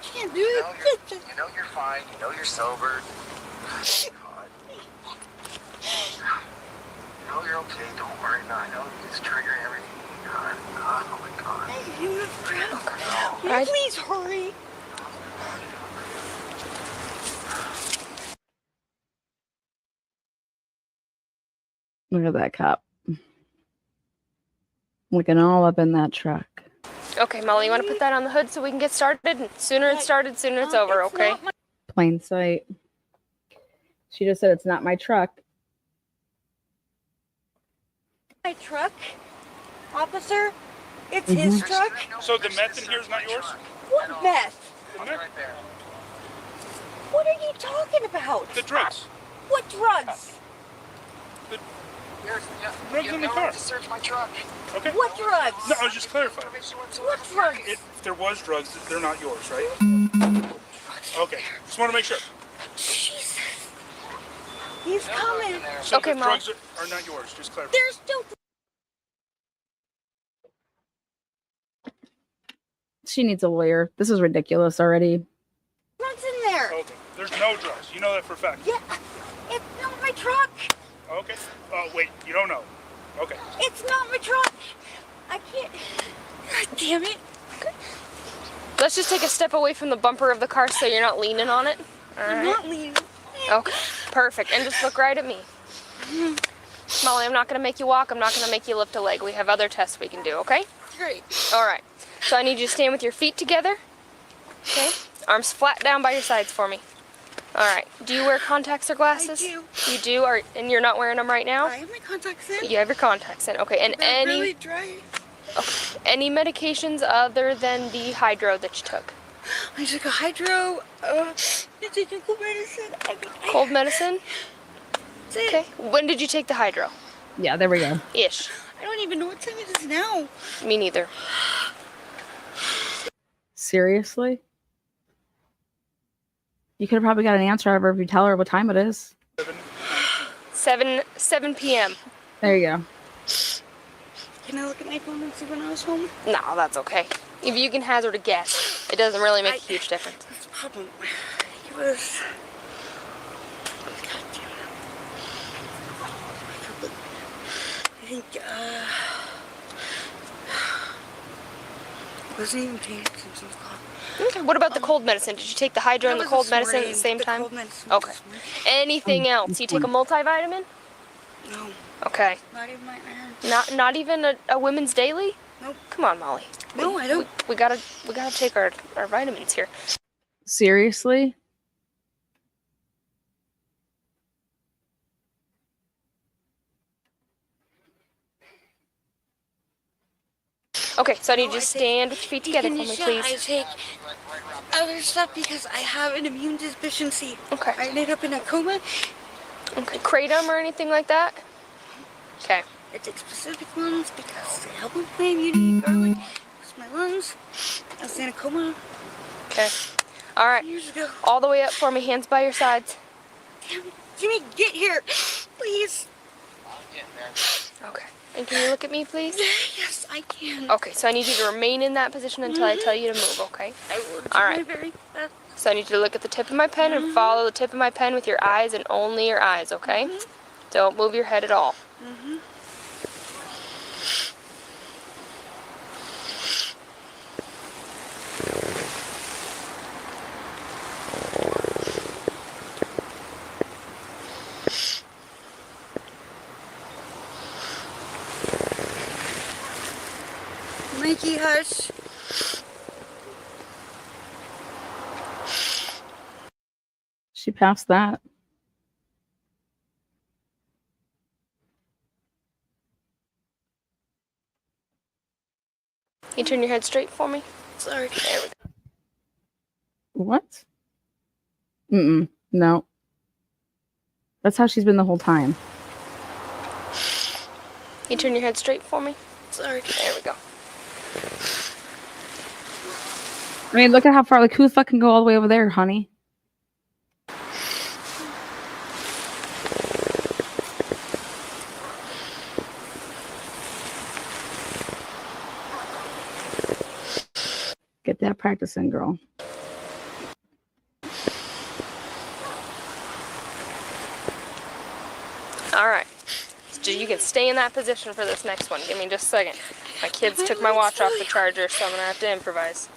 can't do You know it. you know you're fine. You know you're sober. God. You know you're okay. Don't worry. No, I know it's triggering everything. God, oh my God. You have crap. No. Right. Please hurry. Look at that cop. Looking all up in that truck. Okay, Molly, you want to put that on the hood so we can get started? Sooner it's started, sooner it's over, It's okay? not Plain sight. She just said it's not my truck. my truck, officer. It's his truck. So the meth in here is not yours? What meth? The meth? Right there. What are you talking about? The drugs. What drugs? There's, Drugs you in the have no car. right to search my truck. Okay. What drugs? No, I was just clarifying. What drugs? If there was drugs, they're not yours, right? Okay. Just want to make sure. Jesus. He's coming. So Okay, the Mom. drugs are not yours. Just clarify. There's no She needs a lawyer. This is ridiculous already. drugs in there. Okay. There's no drugs. You know that for a fact. Yeah, it's not my truck. Okay. Oh, wait. You don't know. Okay. It's not my truck. I can't. God damn it. Let's just take a step away from the bumper of the car so you're not leaning on it. All I'm right. not leaving. Okay, perfect. And just look right at me. Molly, I'm not going to make you walk. I'm not going to make you lift a leg. We have other tests we can do, okay? Great. All right. So I need you to stand with your feet together. Okay? Arms flat down by your sides for me. All right. Do you wear contacts or glasses? I do. You do? And you're not wearing them right now? I have my contacts in. You have your contacts in. Okay. And They're really dry. any medications other than the hydro that you took? I took a hydro. I took a cold medicine. Cold medicine? That's it. Okay. When did you take the hydro? Yeah, there we go. Ish. I don't even know what time it is now. Me neither. Seriously? You could have probably got an answer out of her if you tell her what time it is. 7 p.m. There you go. Can I look at my phone and see when I was home? No, that's okay. If you can hazard a guess, it doesn't really make a huge difference. That's the problem. It was. God damn it. I think, I wasn't even paying attention to the clock. Okay. What about the cold medicine? Did you take the hydro and the That was cold this medicine at the morning. same The time? cold medicine was Okay. this morning. Anything else? You take a multivitamin? No, Okay. not even my iron. Not even a women's daily? Nope. Come on, Molly. No, I don't. We gotta take our vitamins here. Seriously? Okay, so I need you I to take stand with your feet together for me, Decondition, I please. take other stuff because I have an immune deficiency. Okay. I ended up in a coma. Okay. Kratom or anything like that? Okay. I take specific ones because they help with my immunity. Garlic, it's my lungs. I was in a coma Okay. All right. years ago. All the way up for me, hands by your sides. Damn, Jimmy, get here, please. I'm getting there. Okay. And can you look at me, please? Yes, I can. Okay, so I need you to remain in that position until I tell you to move, okay? I will do All my right. very best. So I need you to look at the tip of my pen and follow the tip of my pen with your eyes and only your eyes, okay? Don't move your head at all. Mikey, hush. She passed that. Can you turn your head straight for me? Sorry. There we go. What? Mm-mm. No. That's how she's been the whole time. Can you turn your head straight for me? Sorry. There we go. I mean, look at how far. Like, who the fuck can go all the way over there, honey? Get that practicing, girl. All right. So you can stay in that position for this next one. Give me just a second. My kids took my watch off the charger, so I'm going to have to improvise.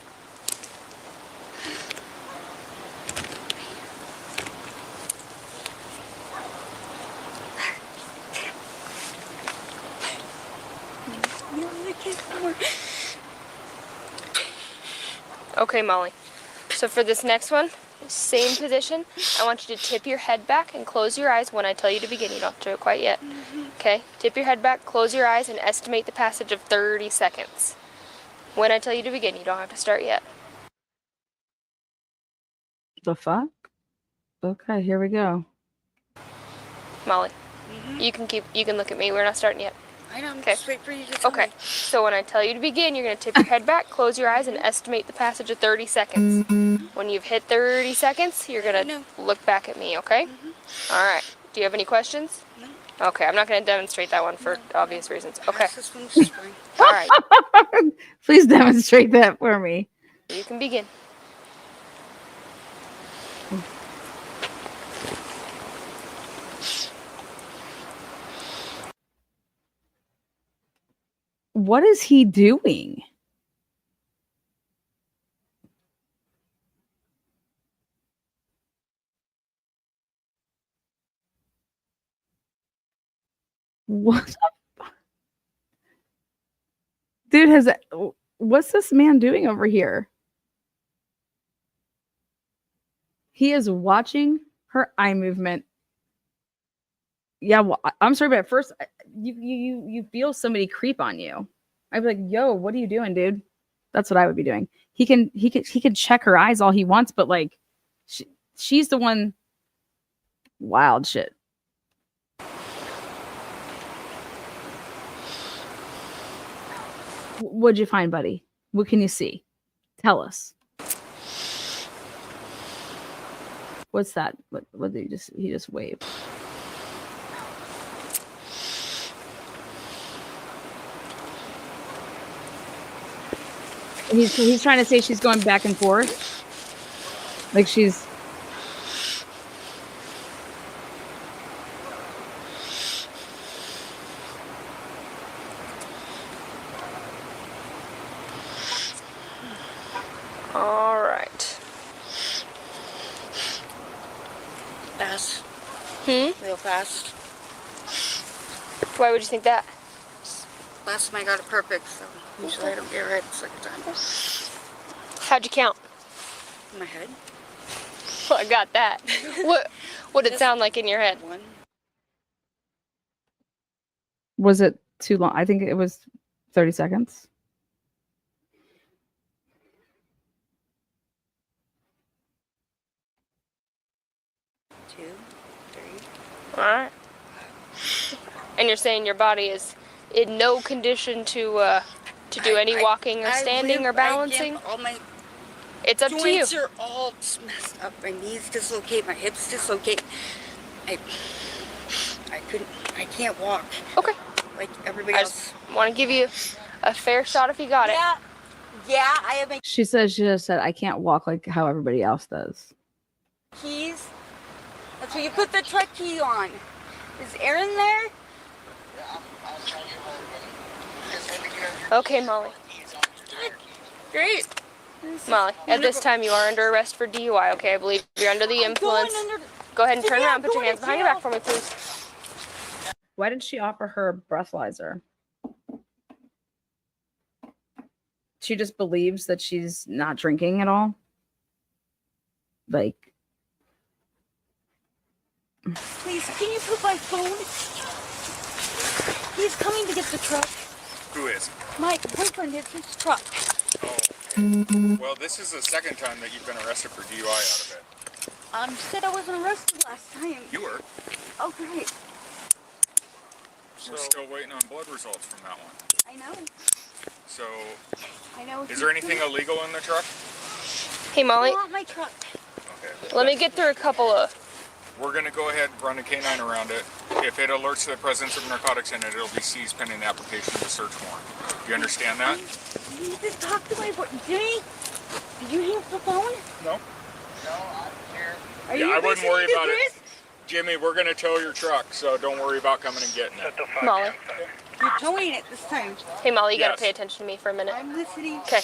Okay, Molly. So for this next one, same position. I want you to tip your head back and close your eyes when I tell you to begin. You don't have to do it quite yet. Okay? Tip your head back, close your eyes, and estimate the passage of 30 seconds. When I tell you to begin, you don't have to start yet. The fuck? Okay, here we go. Molly, you can look at me. We're not starting yet. I know. I'm Okay. just waiting for you to tell Okay. me. So when I tell you to begin, you're going to tip your head back, close your eyes, and estimate the passage of 30 seconds. When you've hit 30 seconds, you're going to look back at me, okay? All right. Do you have any questions? No. Okay, I'm not going to demonstrate that one for obvious reasons. Okay. Pass this one, just fine. All right. Please demonstrate that for me. You can begin. What is he doing? What the fuck? Dude, what's this man doing over here? He is watching her eye movement. Yeah, well, I'm sorry, but at first you feel somebody creep on you. I'd be like, "Yo, what are you doing, dude?" That's what I would be doing. He can check her eyes all he wants, but like, she's the one. Wild shit. What'd you find, buddy? What can you see? Tell us. What's that? What did he just waved? He's trying to say she's going back and forth. Like she's All right. Fast. Hmm? Real fast. Why would you think that? Last time I got it perfect, so usually I don't get it right the second time. How'd you count? In my head. Well, I got that. What did it sound like in your head? 1. Was it too long? I think it was 30 seconds. Two, 3. All right. And you're saying your body is in no condition to do any walking or standing or balancing? All my It's up to you. joints are all messed up. My knees dislocate, my hips dislocate. I can't walk Okay. like everybody I else. just want to give you a fair shot if you got it. Yeah, I have my She just said, I can't walk like how everybody else does. keys. That's where you put the truck key on. Is Aaron there? Okay, Molly. Great. Molly, at this time you are under arrest for DUI, okay? I believe you're under the influence. Go ahead and turn around. Put your hands behind your back for me, please. Why did she offer her a breathalyzer? She just believes that she's not drinking at all. Like, Please, can you put my phone? He's coming to get the truck. Who is? My boyfriend, it's his truck. Oh. Well, this is the second time that you've been arrested for DUI out of it. Said I wasn't arrested last time. You were. Oh, great. We're still waiting on blood results from that one. I know. So, I know. is there anything illegal in the truck? Hey, Molly, I want my truck. Okay. let me get through a couple of... We're going to go ahead and run a canine around it. If it alerts to the presence of narcotics in it, it'll be seized pending the application of the search warrant. Do you understand that? I need to talk to my boy. Jimmy, did you hang up the phone? No. Are Yeah, you I wouldn't worry listening to about it. this? Jimmy, we're going to tow your truck, so don't worry about coming and getting it. Molly. You're towing it this time. Hey, Molly, you Yes. gotta pay attention to me for a minute. I'm listening. Okay.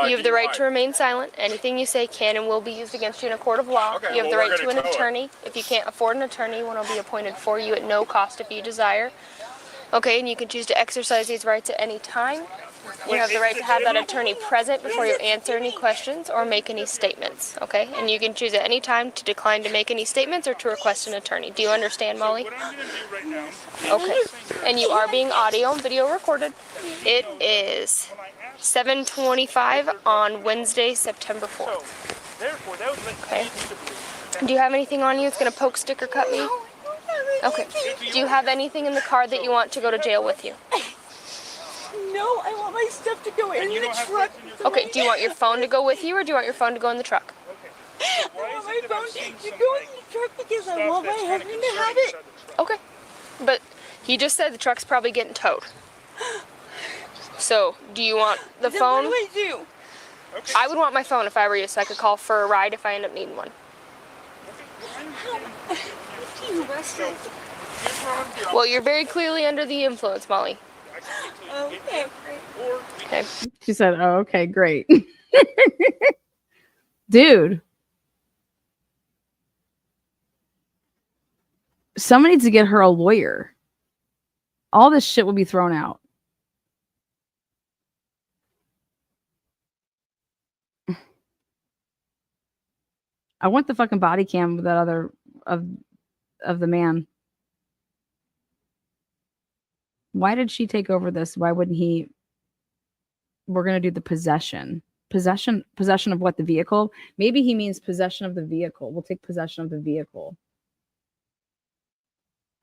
You have the right DUI. to remain silent. Anything you say can and will be used against you in a court of law. Okay, You have well, the we're right to gonna an tow it. attorney. If you can't afford an attorney, one will be appointed for you at no cost if you desire. Okay, and you can choose to exercise these rights at any time. You have the right to have that attorney present before you answer any questions or make any statements, okay? And you can choose at any time to decline to make any statements or to request an attorney. Do you understand, Molly? What I'm going to do right now, Okay. And you are being audio and video recorded. It is 7:25 on Wednesday, September 4th. therefore, that would make Okay. me to believe. Do you have anything on you that's going to poke, stick, or cut me? Okay. Do you have anything in the car that you want to go to jail with you? No, I want my stuff to go in You the don't have truck. rights in your Okay, do you want your phone to go with you or do you want your phone to go in the truck? I want my phone to go in the truck because I want my husband to have it. Okay. But he just said the truck's probably getting towed. So, do you want the Then phone? what do I do? I would want my phone if I were you so I could call for a ride if I end up needing one. Do you arrest it? Well, you're very clearly under the influence, Molly. Okay. Okay. She said, "Oh, okay, great." Dude. Somebody needs to get her a lawyer. All this shit will be thrown out. I want the fucking body cam with that other of the man. Why did she take over this? Why wouldn't he? We're gonna do the possession. Possession of what? The vehicle? Maybe he means possession of the vehicle. We'll take possession of the vehicle.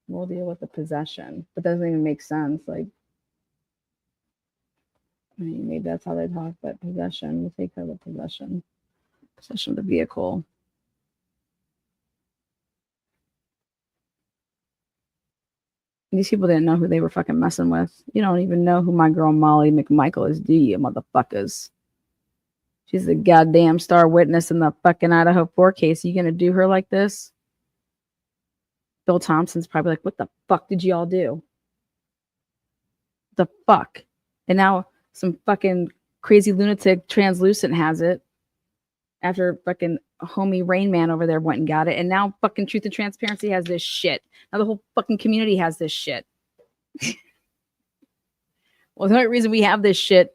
We'll deal with the possession. But that doesn't even make sense. Like, I mean, maybe that's how they talk, but possession. We'll take care of the possession. Possession of the vehicle. These people didn't know who they were fucking messing with. You don't even know who my girl Molly McMichael is, do you, motherfuckers? She's the goddamn star witness in the fucking Idaho4 case. You gonna do her like this? Bill Thompson's probably like, what the fuck did y'all do? The fuck? And now some fucking crazy lunatic translucent has it after fucking homie Rain Man over there went and got it. And now fucking Truth and Transparency has this shit. Now the whole fucking community has this shit. Well, the only reason we have this shit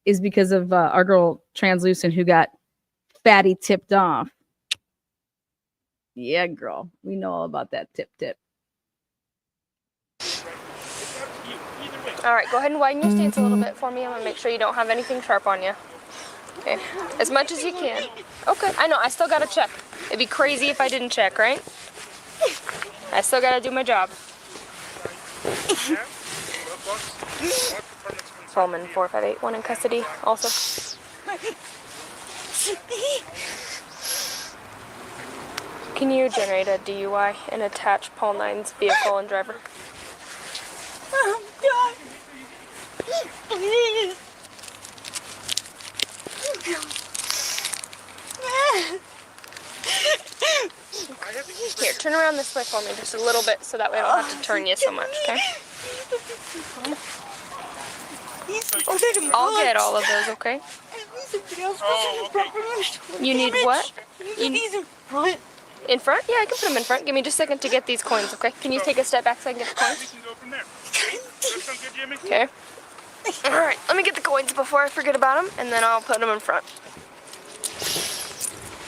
is because of our girl Translucent who got fatty tipped off. Yeah, girl. We know all about that tip. All right, go ahead and widen your stance a little bit for me. I'm gonna make sure you don't have anything sharp on you. Okay, as much as you can. Okay, I know, I still gotta check. It'd be crazy if I didn't check, right? I still gotta do my job. Pullman 4581 in custody also. Can you generate a DUI and attach Paul Nine's vehicle and driver? Oh, God. Please. Here, turn around this way for me just a little bit so that way I don't have to turn you so much, okay? I'll get all of those, okay? You need what? You need these in front. In front? Yeah, I can put them in front. Give me just a second to get these coins, okay? Can you take a step back so I can get the coins? We can go from there. That sound good, Jimmy? Okay. All right, let me get the coins before I forget about them, and then I'll put them in front.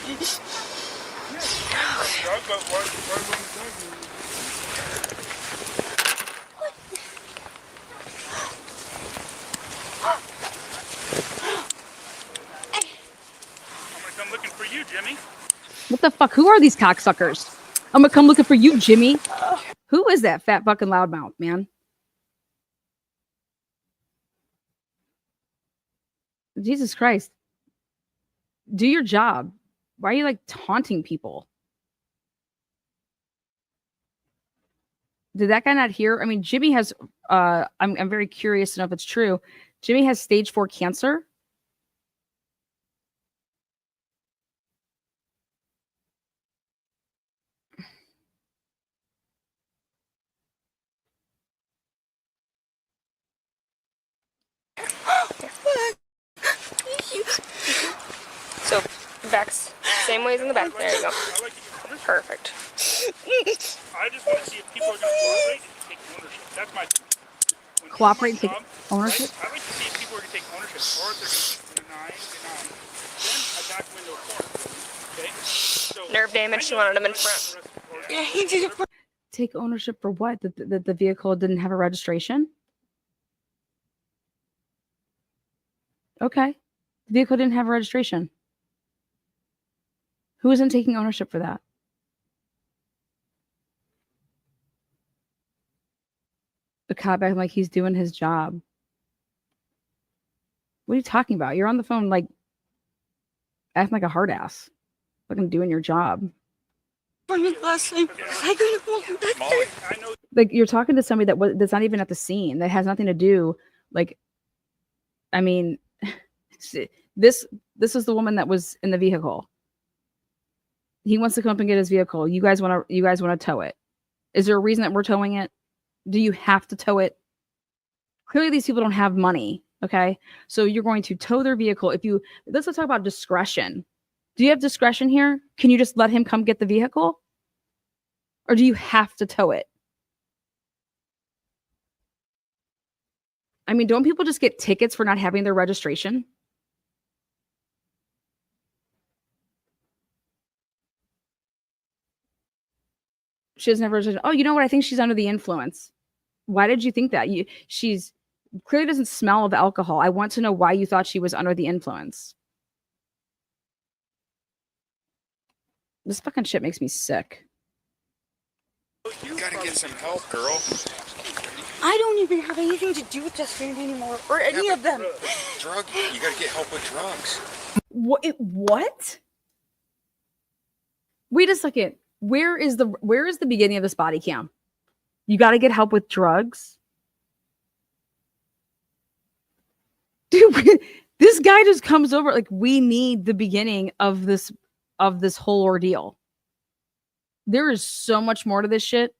I'm gonna come looking for you, Jimmy. What the fuck? Who are these cocksuckers? I'm gonna come looking for you, Jimmy. Who is that fat fucking loudmouth, man? Jesus Christ. Do your job. Why are you like taunting people? Did that guy not hear? I mean, Jimmy has I'm very curious to know if it's true. Jimmy has stage 4 cancer. So, backs, same ways in the back. There you go. Perfect. I just want to see if people are going to cooperate and take ownership. That's my thing. cooperate and take ownership. I'd like to see if people are going to take ownership, or if they're going to deny. Then a back window court. Okay? So, Nerve damage. She wanted him in front. Yeah, he did it for Take ownership for what? That the vehicle didn't have a registration? Okay. The vehicle didn't have a registration. Who isn't taking ownership for that? The cop acting like he's doing his job. What are you talking about? You're on the phone like acting like a hard ass. Fucking doing your job. me last time. I couldn't hold Molly, I know Like you're talking to somebody that's not even at the scene, that has nothing to do. Like, I mean, this is the woman that was in the vehicle. He wants to come up and get his vehicle. You guys want to tow it. Is there a reason that we're towing it? Do you have to tow it? Clearly these people don't have money. Okay. So you're going to tow their vehicle. Let's talk about discretion. Do you have discretion here? Can you just let him come get the vehicle? Or do you have to tow it? I mean, don't people just get tickets for not having their registration? She doesn't have a registration. Oh, you know what? I think she's under the influence. Why did you think that? She's clearly doesn't smell of alcohol. I want to know why you thought she was under the influence. This fucking shit makes me sick. you gotta get some help, girl. I don't even have anything to do with Justin anymore, or any of them. You gotta get help with drugs. What? Wait a second. Where is the beginning of this body cam? You got to get help with drugs? Dude, this guy just comes over like we need the beginning of this whole ordeal. There is so much more to this shit.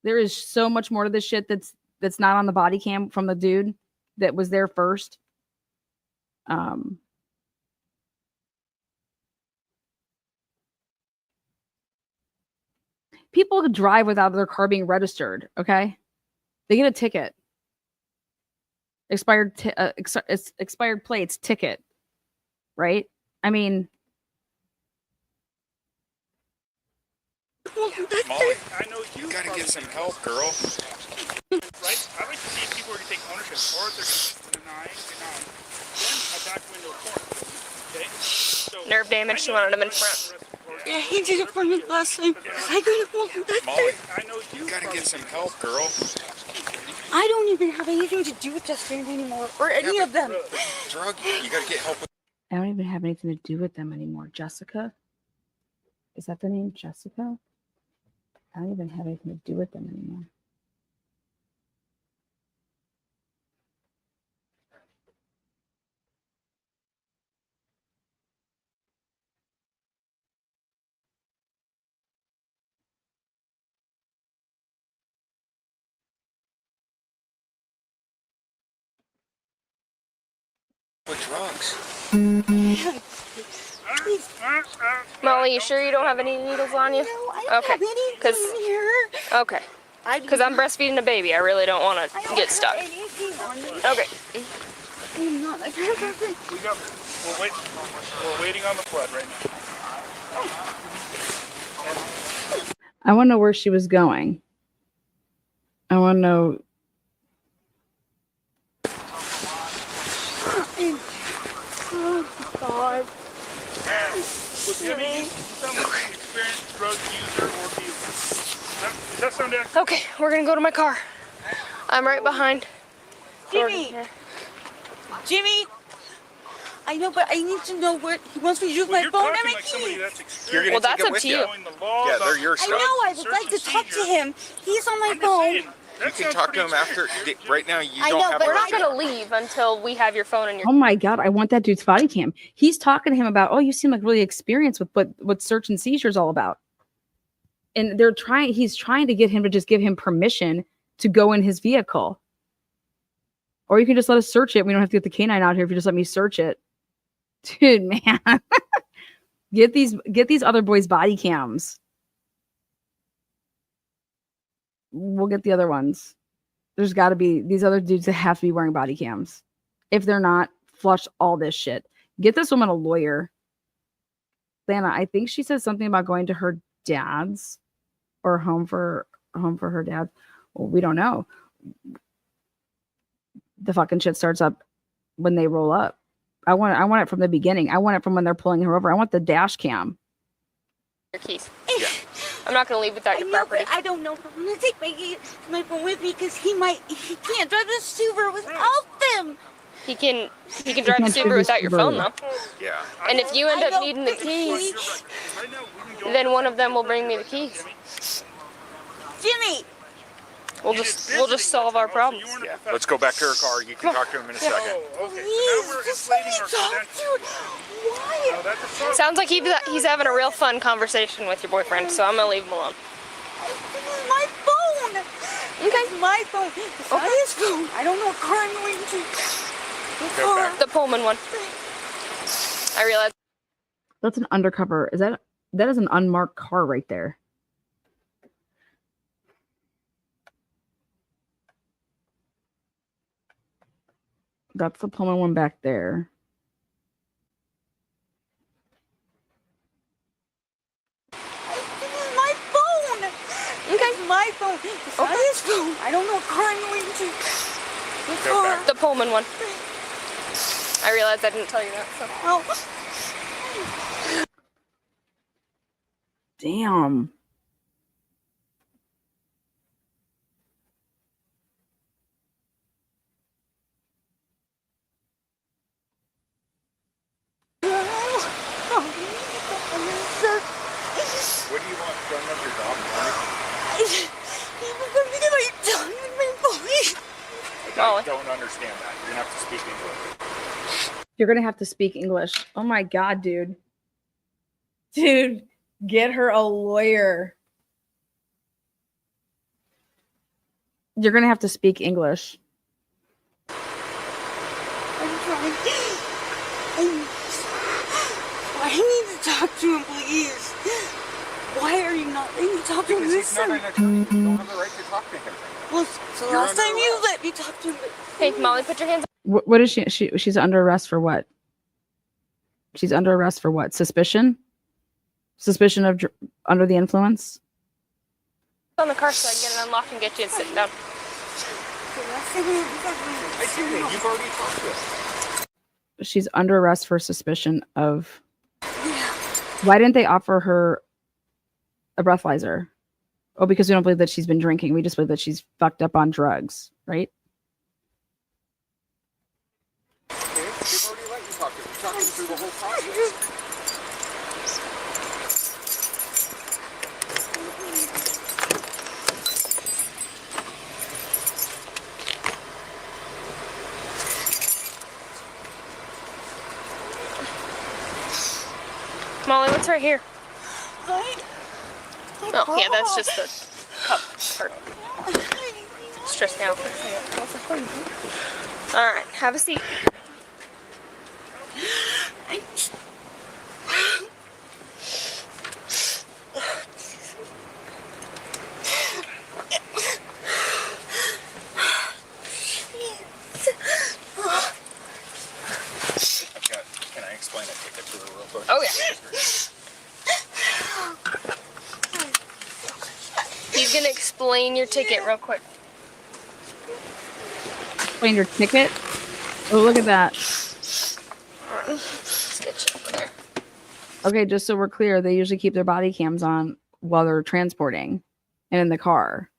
There is so much more to this shit that's not on the body cam from the dude that was there first. People could drive without their car being registered, okay? They get a ticket. Expired plates, ticket. Right? I mean, Molly, I know you gotta get some help, girl. right? I'd like to see if people are going to take ownership, or if they're going to deny. Then a back window court. Okay? So, Nerve damage. She wanted him in front. Yeah, he did it for me last time. I couldn't hold him. Molly, I know you gotta get some help, girl. I don't even have anything to do with Justin anymore, or any of them. You gotta get help with. I don't even have anything to do with them anymore. Jessica? Is that the name? Jessica? I don't even have anything to do with them anymore. With drugs. Molly, you sure you don't have any needles on you? No, I don't Okay, have anything 'cause- in here. Okay. Because I'm breastfeeding a baby. I really don't want to get stuck. Anything on me. Okay. I'm not like We're waiting on the flood right now. I want to know where she was going. I want to know. Oh, God. Was Jimmy some experienced drug user or dealer? Does that sound accurate? Okay, we're going to go to my car. I'm right behind. Jimmy! Jimmy! I know, but I need to know where he wants me to use my You're phone and talking my like somebody keys. that's experienced. You're gonna Well, take that's it up with to you. you. Knowing the laws Yeah, they're of your I stuff. know, I would search like and to talk to seizure. him. He's on my I'm just phone. saying, that You can sounds talk to pretty him after. experienced. Right now, you I don't know, have but We're a not right. going to leave until we have your phone in your. Oh my God, I want that dude's body cam. He's talking to him about, oh, you seem like really experienced with what search and seizure is all about. And he's trying to get him to just give him permission to go in his vehicle. Or you can just let us search it. We don't have to get the canine out here if you just let me search it. Dude, man. Get these other boys' body cams. We'll get the other ones. There's got to be these other dudes that have to be wearing body cams. If they're not, flush all this shit. Get this woman a lawyer. Lana, I think she said something about going to her dad's or home for her dad. Well, we don't know. The fucking shit starts up when they roll up. I want it from the beginning. I want it from when they're pulling her over. I want the dash cam. Your keys. Yeah. I'm not gonna leave without your property. I don't know if I'm gonna take my phone with me because he can't drive the Subaru without them. He can drive the Subaru without your phone though. Yeah. And if you end up needing the keys, then one of them will bring me the keys. Jimmy. We'll just solve our problems. Yeah. Let's go back to her car. You can talk to him in a second. Oh, okay. So now we're inflating our credentials. Why? No, that's a problem. Sounds like he's having a real fun conversation with your boyfriend, so I'm gonna leave him alone. This is my phone. Okay. This is my phone. It's not his phone. I don't know what car I'm going to. Go back. The Pullman one. I realize. That's an undercover. That is an unmarked car right there. That's the Pullman one back there. This is my phone. Okay. This is my phone. It's not his phone. I don't know what car I'm going to. What Go car? back. The Pullman one. I realized I didn't tell you that. So. Oh. Damn. What do you want done with your dog, Mark? I don't understand that. You're gonna have to speak English. You're going to have to speak English. Oh my God, dude. Dude, get her a lawyer. You're going to have to speak English. I'm trying. I need to talk to him, please. Why are you not letting me talk to him? Because he's not an attorney. You don't have the right to talk to him. Well, so You're last under time you arrest. let me talk to him. Hey, Molly, put your hands. What is she? She's under arrest for what? She's under arrest for what? Suspicion? Suspicion of under the influence? On the car so I can get it unlocked and get you to sit down. I see that. You've already talked to him. She's under arrest for suspicion of. Why didn't they offer her a breathalyzer? Oh, because we don't believe that she's been drinking. We just believe that she's fucked up on drugs, right? Okay, they've already let you talk to him. You talked him through the whole process. Molly, what's right here? Right? Oh, yeah, that's just the cup part. Stressed out. All right, have a seat. Can I explain a ticket to her real quick? Oh, yeah. He's gonna explain your ticket real quick. Explain your ticket. Oh, look at that. Let's get you over there. Okay, just so we're clear, they usually keep their body cams on while they're transporting and in the car.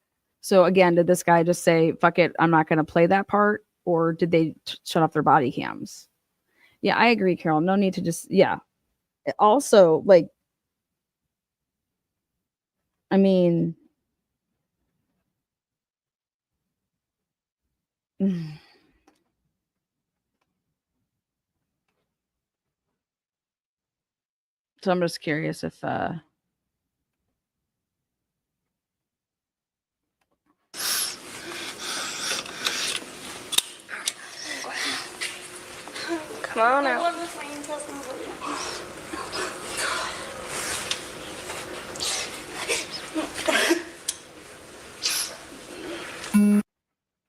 So again, did this guy just say, fuck it, I'm not going to play that part? Or did they shut off their body cams? Yeah, I agree, Carol. No need to just, yeah. Also, like, I mean, so I'm just curious if Come on out.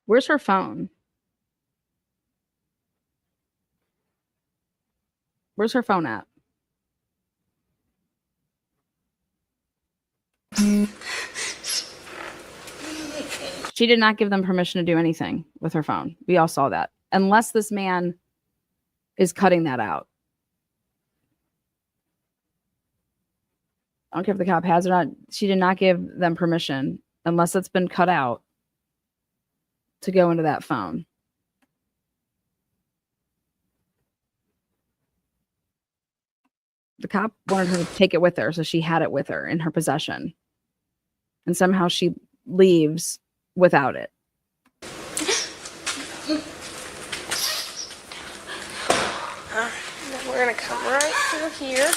Where's her phone? Where's her phone at? She did not give them permission to do anything with her phone. We all saw that. Unless this man is cutting that out. I don't care if the cop has or not. She did not give them permission, unless it's been cut out, to go into that phone. The cop wanted her to take it with her, so she had it with her in her possession. And somehow she leaves without it. Then we're gonna come right through here.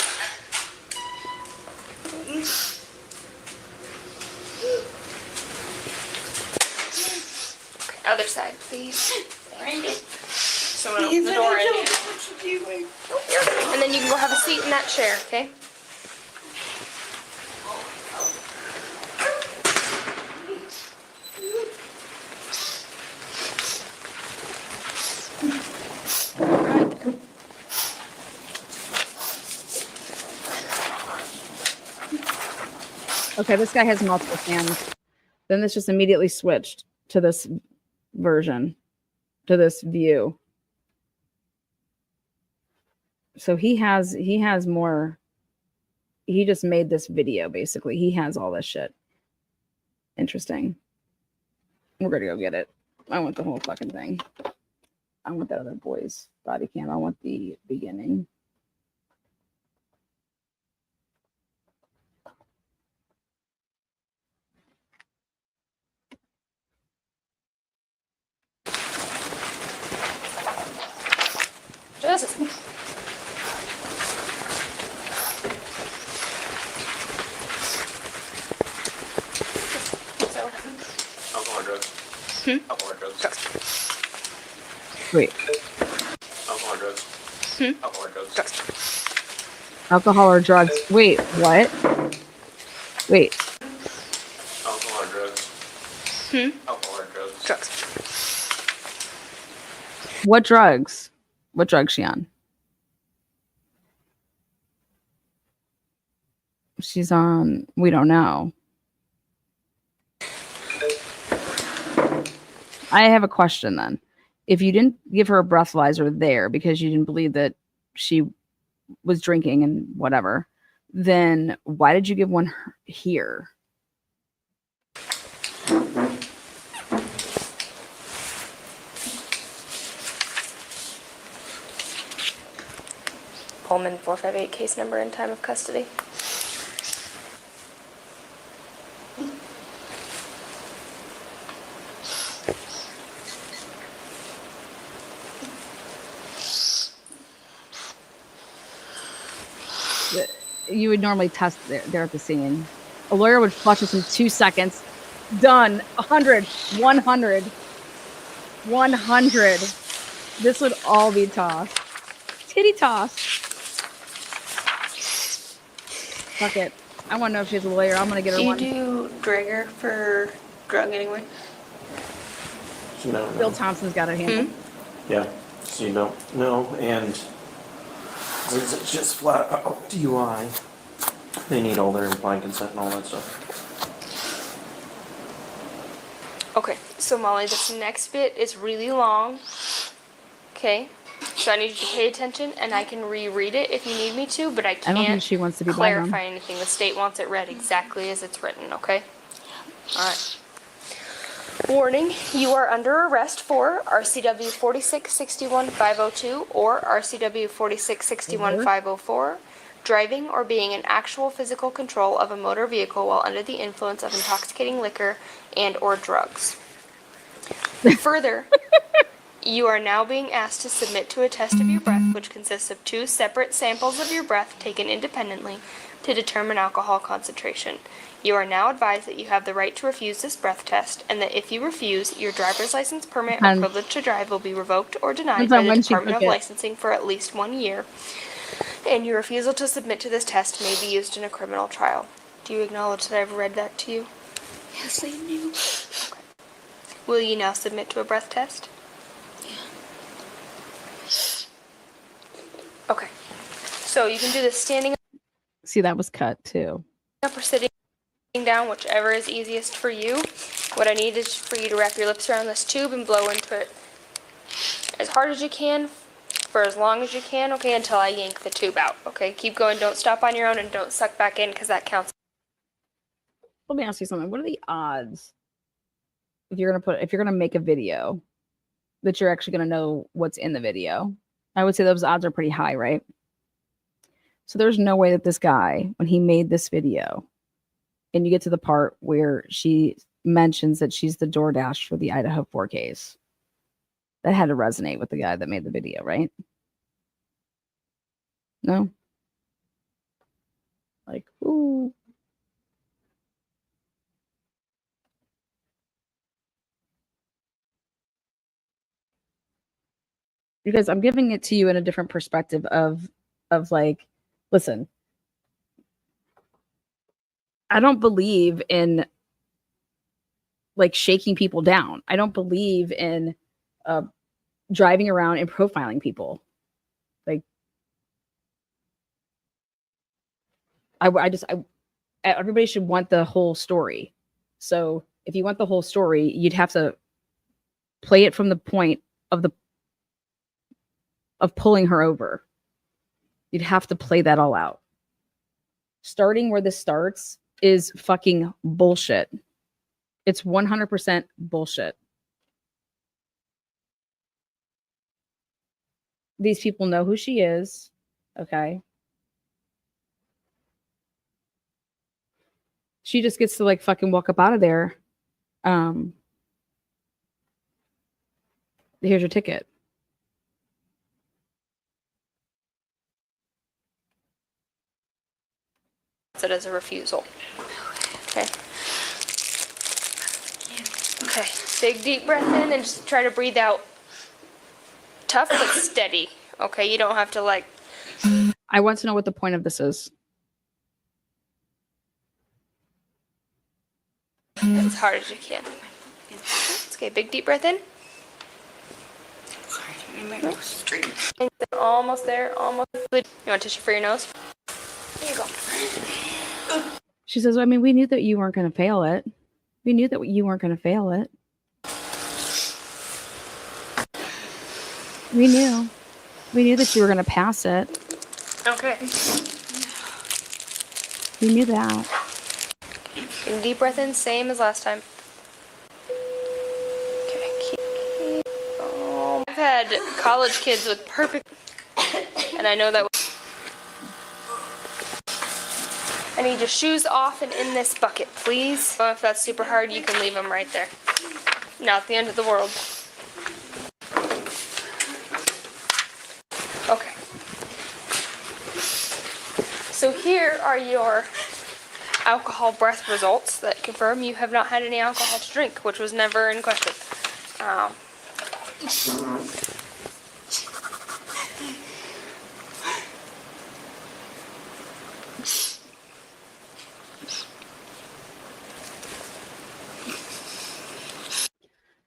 Okay, other side, please. Thank you. Someone open the door in here. And then you can go have a seat in that chair, okay? Okay, this guy has multiple cams. Then this just immediately switched to this version, to this view. So he has more. He just made this video, basically. He has all this shit. Interesting. We're gonna go get it. I want the whole fucking thing. I want that other boy's body cam. I want the beginning. Jesus. So, Alcohol or drugs? Alcohol or drugs? Wait. Alcohol or drugs? Alcohol or drugs? Alcohol or drugs? Wait, what? Wait. Alcohol or drugs? Alcohol or drugs? What drugs? What drugs she on? She's on, we don't know. I have a question then. If you didn't give her a breathalyzer there because you didn't believe that she was drinking and whatever, then why did you give one here? Pullman 458 case number and time of custody. You would normally test there at the scene. A lawyer would flush this in 2 seconds. Done. 100. 100. 100. This would all be tossed. Titty toss. Fuck it. I want to know if she has a lawyer. I'm going to get her one. Do you do Drager for drug anyway? No, Bill no. Thompson's got it handled. Yeah, so you don't know, and since it's just flat out DUI, they need all their implied consent and all that stuff. Okay, so Molly, this next bit is really long. Okay, so I need you to pay attention, and I can reread it if you need me to, but I I don't think can't she wants to be clarify anything. The state wants it read exactly as it's written, okay? Alright. Warning, you are under arrest for RCW 4661-502 or RCW 4661-504, driving or being in actual physical control of a motor vehicle while under the influence of intoxicating liquor and or drugs. Further, you are now being asked to submit to a test of your breath, which consists of 2 separate samples of your breath taken independently to determine alcohol concentration. You are now advised that you have the right to refuse this breath test, and that if you refuse, your driver's license, permit, or privilege to drive will be revoked or denied by the Department of Licensing for at least 1 year, and your refusal to submit to this test may be used in a criminal trial. Do you acknowledge that I've read that to you? Yes, I do. Will you now submit to a breath test? Okay. So you can do this standing See, that was cut too. up or sitting down, whichever is easiest for you. What I need is for you to wrap your lips around this tube and blow into it as hard as you can for as long as you can, okay, until I yank the tube out, okay? Keep going, don't stop on your own, and don't suck back in because that counts. Let me ask you something. What are the odds if you're gonna make a video that you're actually gonna know what's in the video? I would say those odds are pretty high, right? So there's no way that this guy, when he made this video, and you get to the part where she mentions that she's the DoorDash for the Idaho4 case, that had to resonate with the guy that made the video, right? No? Like, ooh. Because I'm giving it to you in a different perspective of like, listen, I don't believe in like shaking people down. I don't believe in driving around and profiling people. Like, everybody should want the whole story. So if you want the whole story, you'd have to play it from the point of pulling her over. You'd have to play that all out. Starting where this starts is fucking bullshit. It's 100% bullshit. These people know who she is, okay? She just gets to like fucking walk up out of there. Here's your ticket. It as a refusal. Okay. Okay. Big deep breath in and just try to breathe out. Tough but steady. Okay, you don't have to like. I want to know what the point of this is. As hard as you can. Okay, big deep breath in. Almost there, almost. You want tissue for your nose? There you go. She says, I mean, we knew that you weren't going to fail it. We knew that you weren't going to fail it. We knew. We knew that you were going to pass it. Okay. We knew that. And deep breath in, same as last time. Okay. I've had college kids with perfect, and I know that. I need your shoes off and in this bucket, please. Oh, if that's super hard, you can leave them right there. Not the end of the world. Okay. So here are your alcohol breath results that confirm you have not had any alcohol to drink, which was never in question.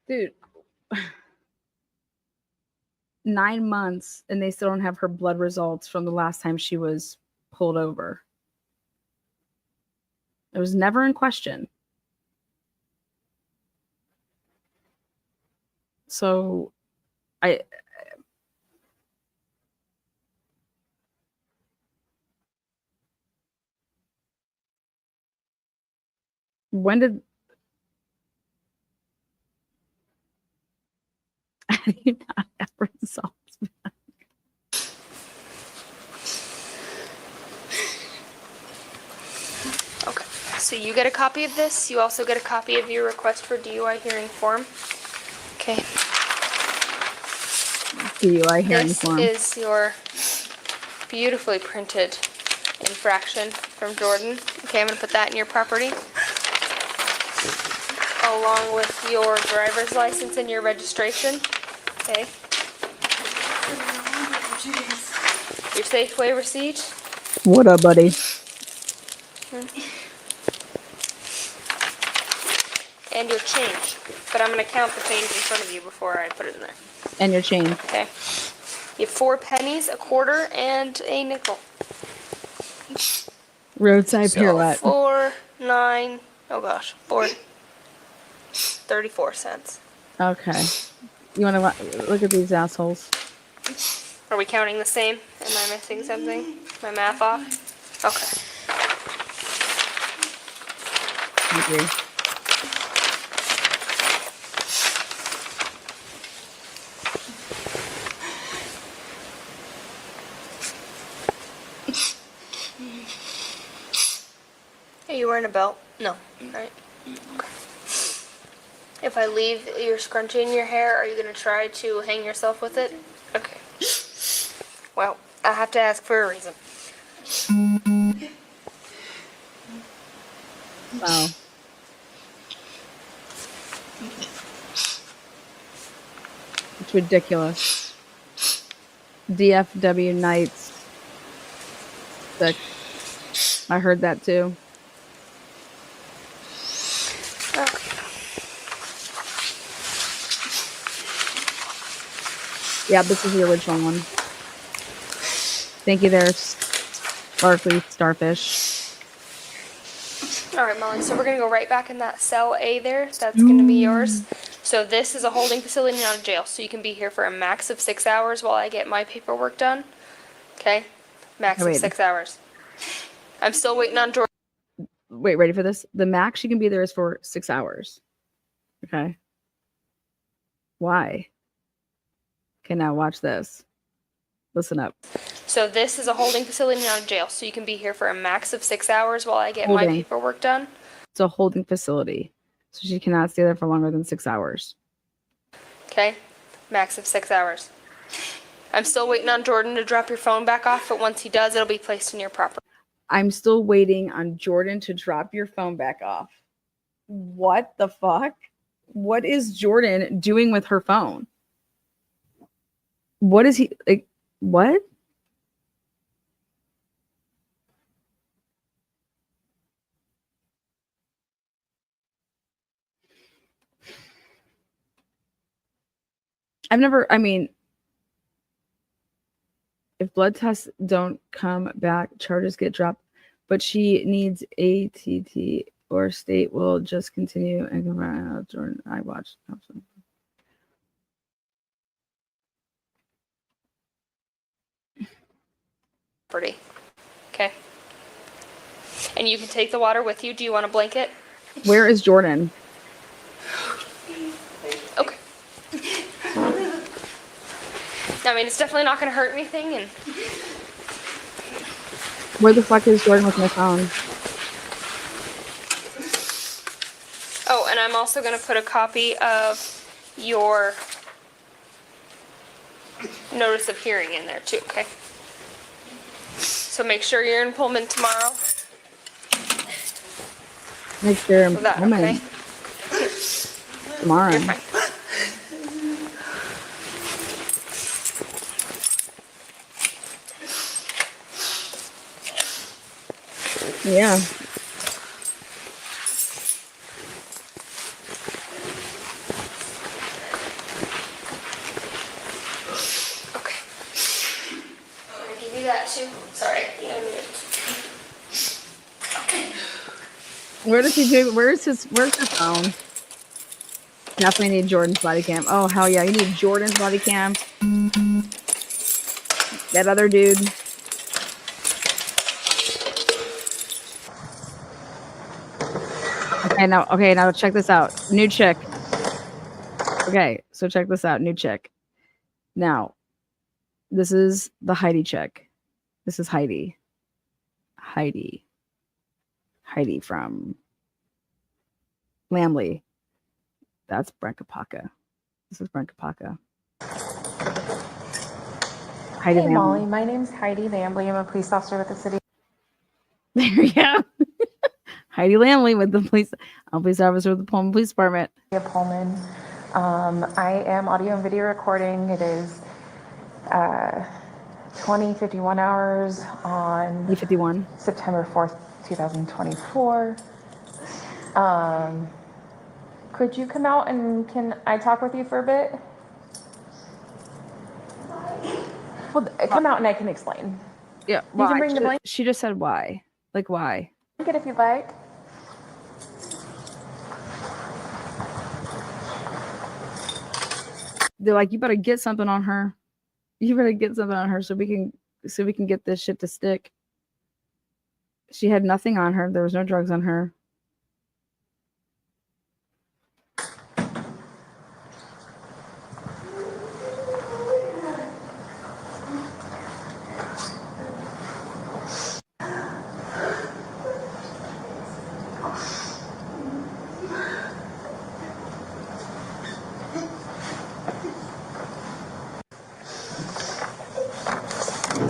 Dude, 9 months and they still don't have her blood results from the last time she was pulled over. It was never in question. So when did I do not have results back? Okay, so you get a copy of this. You also get a copy of your request for DUI hearing form. Okay. DUI hearing This form. is your beautifully printed infraction from Jordan. Okay, I'm going to put that in your property. Along with your driver's license and your registration. Okay. Your Safeway receipt. What up, buddy? and your change. But I'm going to count the change in front of you before I put it in there. And your change. Okay. You have 4 pennies, a quarter, and a nickel. Roadside So pirouette. 4, 9, oh gosh, 34 cents. Okay. You want to look at these assholes? Are we counting the same? Am I missing something? My math off? Okay. I agree. Are you wearing a belt? No. Right. Okay. If I leave your scrunchie in your hair, are you going to try to hang yourself with it? Okay. Well, I have to ask for a reason. Wow. It's ridiculous. DFW nights. Sick. I heard that too. Okay. Yeah, this is the original one. Thank you there, Sparkly Starfish. All right, Molly, so we're going to go right back in that cell A there. That's going to be yours. So this is a holding facility, not a jail. So you can be here for a max of 6 hours while I get my paperwork done. Okay? Max of 6 hours. I'm still waiting on Jordan. Wait, ready for this? The max you can be there is for 6 hours. Okay. Why? Okay, now watch this. Listen up. So this is a holding facility, not a jail. So you can be here for a max of 6 hours while I get my paperwork done. It's a holding facility. So she cannot stay there for longer than 6 hours. Okay? Max of 6 hours. I'm still waiting on Jordan to drop your phone back off, but once he does, it'll be placed in your property. I'm still waiting on Jordan to drop your phone back off. What the fuck? What is Jordan doing with her phone? What is he like? What? I mean, if blood tests don't come back, charges get dropped, but she needs ATT or state will just continue and come around. Jordan, I watched Thompson. Property. Okay. And you can take the water with you. Do you want a blanket? Where is Jordan? Okay. I mean, it's definitely not going to hurt anything. And Where the fuck is Jordan with my phone? oh, and I'm also going to put a copy of your notice of hearing in there too, okay? So make sure you're in Pullman tomorrow. Make sure I'm Is that home okay? tomorrow. You're fine. Yeah. Okay. I'm gonna give you that too. Sorry. Okay. Where does he do? Where's his phone? Definitely need Jordan's body cam. Oh hell yeah, you need Jordan's body cam. That other dude. Okay, now check this out. New chick. Okay, so check this out. New chick. Now, this is the Heidi chick. This is Heidi. Heidi from Lamley. That's Brankapaka. This is Brankapaka. Heidi Hey Lamley. Molly, my name's Heidi Lambley. I'm a police officer with the city. There you go. Heidi Lamley with the police officer with the Pullman Police Department. of Pullman. I am audio and video recording. It is 20:51 hours on E51. September 4th, 2024. Could you come out and can I talk with you for a bit? Well, come out and I can explain. Yeah. You can bring the blanket She just said why. Like why? if you'd like. They're like, you better get something on her. You better get something on her so we can get this shit to stick. She had nothing on her. There was no drugs on her.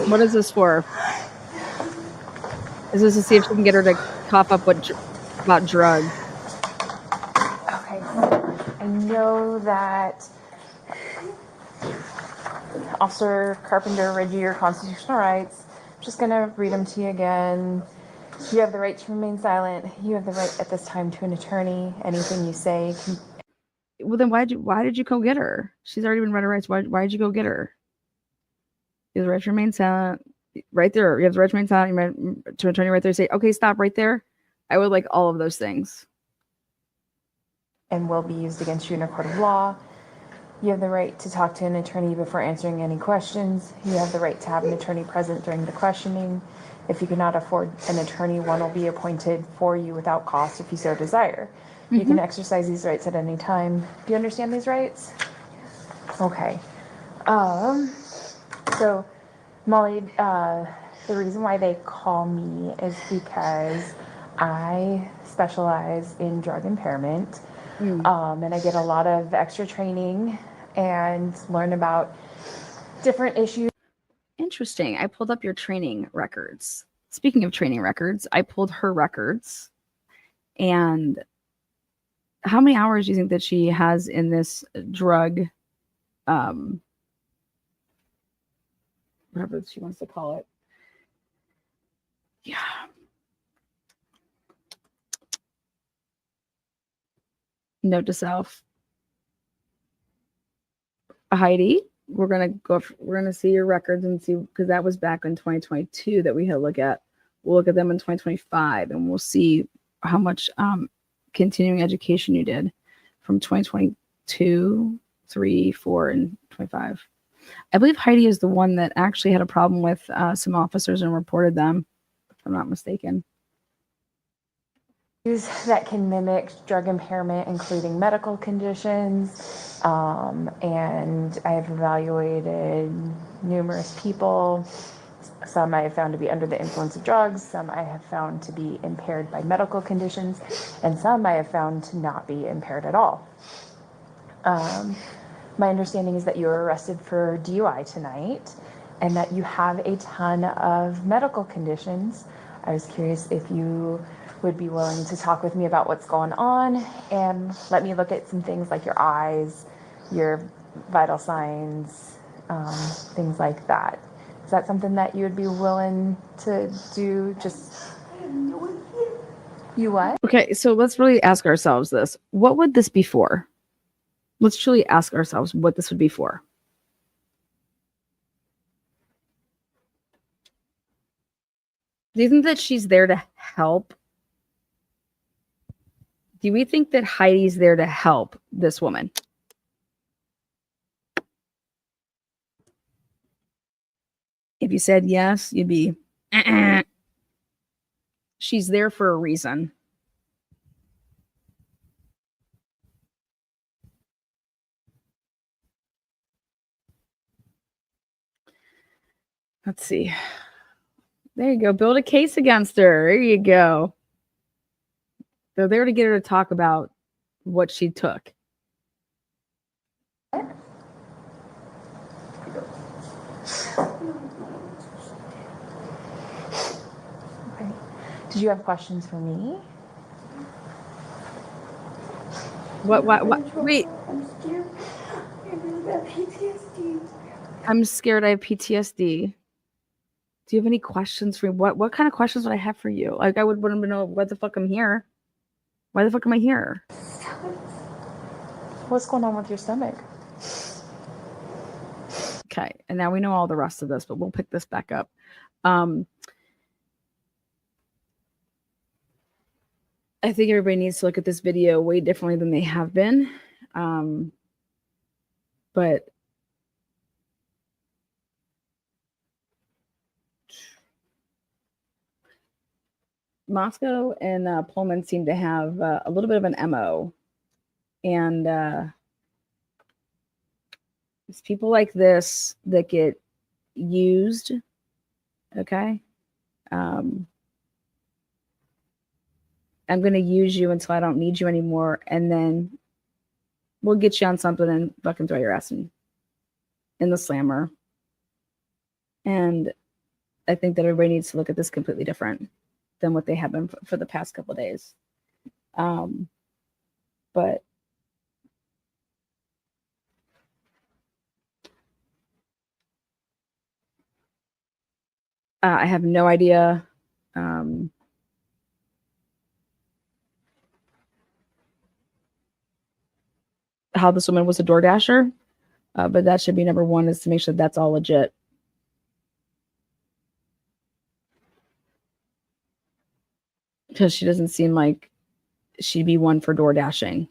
What is this for? Is this to see if she can get her to cough up about drugs? Okay. I know that Officer Carpenter read you your constitutional rights. I'm just going to read them to you again. You have the right to remain silent. You have the right at this time to an attorney. Anything you say can... Well, then why did you go get her? She's already been read her rights. Why did you go get her? You have the right to remain silent. Right there. You have the right to remain silent. You to an attorney right there. Say, okay, stop right there. I would like all of those things. And will be used against you in a court of law. You have the right to talk to an attorney before answering any questions. You have the right to have an attorney present during the questioning. If you cannot afford an attorney, one will be appointed for you without cost if you so desire. You can exercise these rights at any time. Do you understand these rights? Okay. So, Molly, the reason why they call me is because I specialize in drug impairment. And I get a lot of extra training and learn about different issues. Interesting. I pulled up your training records. Speaking of training records, I pulled her records. And how many hours do you think that she has in this drug, whatever she wants to call it? Yeah. Note to self. Heidi, we're gonna see your records and see, because that was back in 2022 that we had to look at. We'll look at them in 2025 and we'll see how much continuing education you did from 2022, 3, 4, and 25. I believe Heidi is the one that actually had a problem with some officers and reported them, if I'm not mistaken. That can mimic drug impairment, including medical conditions. And I have evaluated numerous people. Some I have found to be under the influence of drugs, some I have found to be impaired by medical conditions, and some I have found to not be impaired at all. My understanding is that you were arrested for DUI tonight and that you have a ton of medical conditions. I was curious if you would be willing to talk with me about what's going on and let me look at some things like your eyes, your vital signs, things like that. Is that something that you would be willing to do? Just you what? Okay, so let's really ask ourselves this. What would this be for? Let's truly ask ourselves what this would be for. Do you think that she's there to help? Do we think that Heidi's there to help this woman? If you said yes, you'd be, she's there for a reason. Let's see. There you go. Build a case against her. There you go. They're there to get her to talk about what she took. Okay. Did you have questions for me? What? Wait. I'm scared. I really have PTSD. I'm scared I have PTSD. Do you have any questions for me? What kind of questions would I have for you? Like, I would want to know why the fuck I'm here. Why the fuck am I here? What's going on with your stomach? Okay, and now we know all the rest of this, but we'll pick this back up. I think everybody needs to look at this video way differently than they have been. But Moscow and Pullman seem to have a little bit of an MO. And it's people like this that get used. Okay. I'm going to use you until I don't need you anymore. And then we'll get you on something and fucking throw your ass in the slammer. And I think that everybody needs to look at this completely different than what they have been for the past couple of days. But I have no idea. How this woman was a DoorDasher, but that should be number one, is to make sure that's all legit. Because she doesn't seem like she'd be one for door dashing.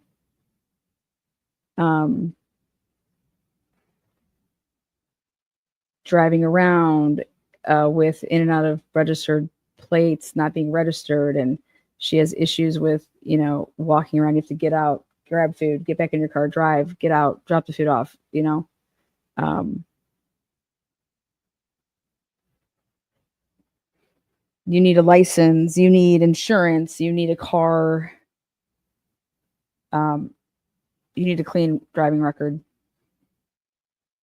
Driving around with in and out of registered plates not being registered, and she has issues with, walking around. You have to get out, grab food, get back in your car, drive, get out, drop the food off, You need a license, you need insurance, you need a car, you need a clean driving record.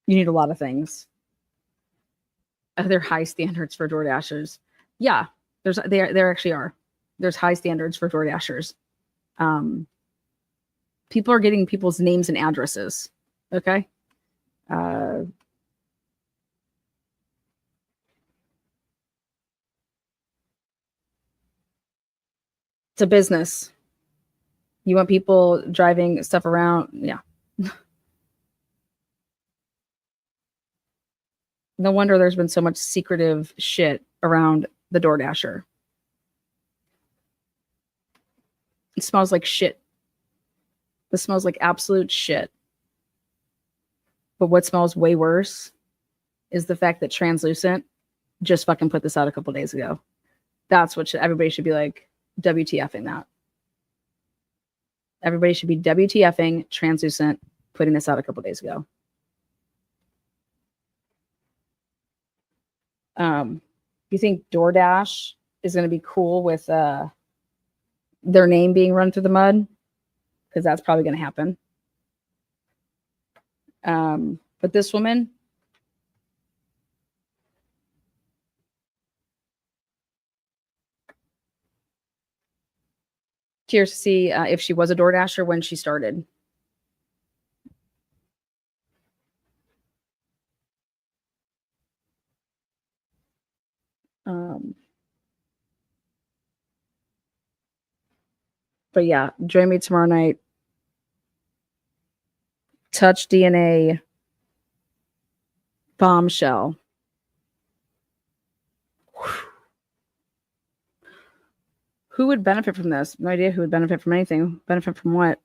You need a lot of things. There are high standards for DoorDashers. Yeah, there actually are. There's high standards for DoorDashers. People are getting people's names and addresses. Okay. It's a business. You want people driving stuff around. Yeah. No wonder there's been so much secretive shit around the DoorDasher. It smells like shit. This smells like absolute shit. But what smells way worse is the fact that Translucent just fucking put this out a couple days ago. That's what everybody should be like, WTFing that. Everybody should be WTFing Translucent putting this out a couple days ago. You think DoorDash is going to be cool with their name being run through the mud? Because that's probably going to happen. But this woman, curious to see if she was a DoorDasher when she started. But yeah, join me tomorrow night. Touch DNA bombshell. Who would benefit from this? No idea who would benefit from anything. Benefit from what?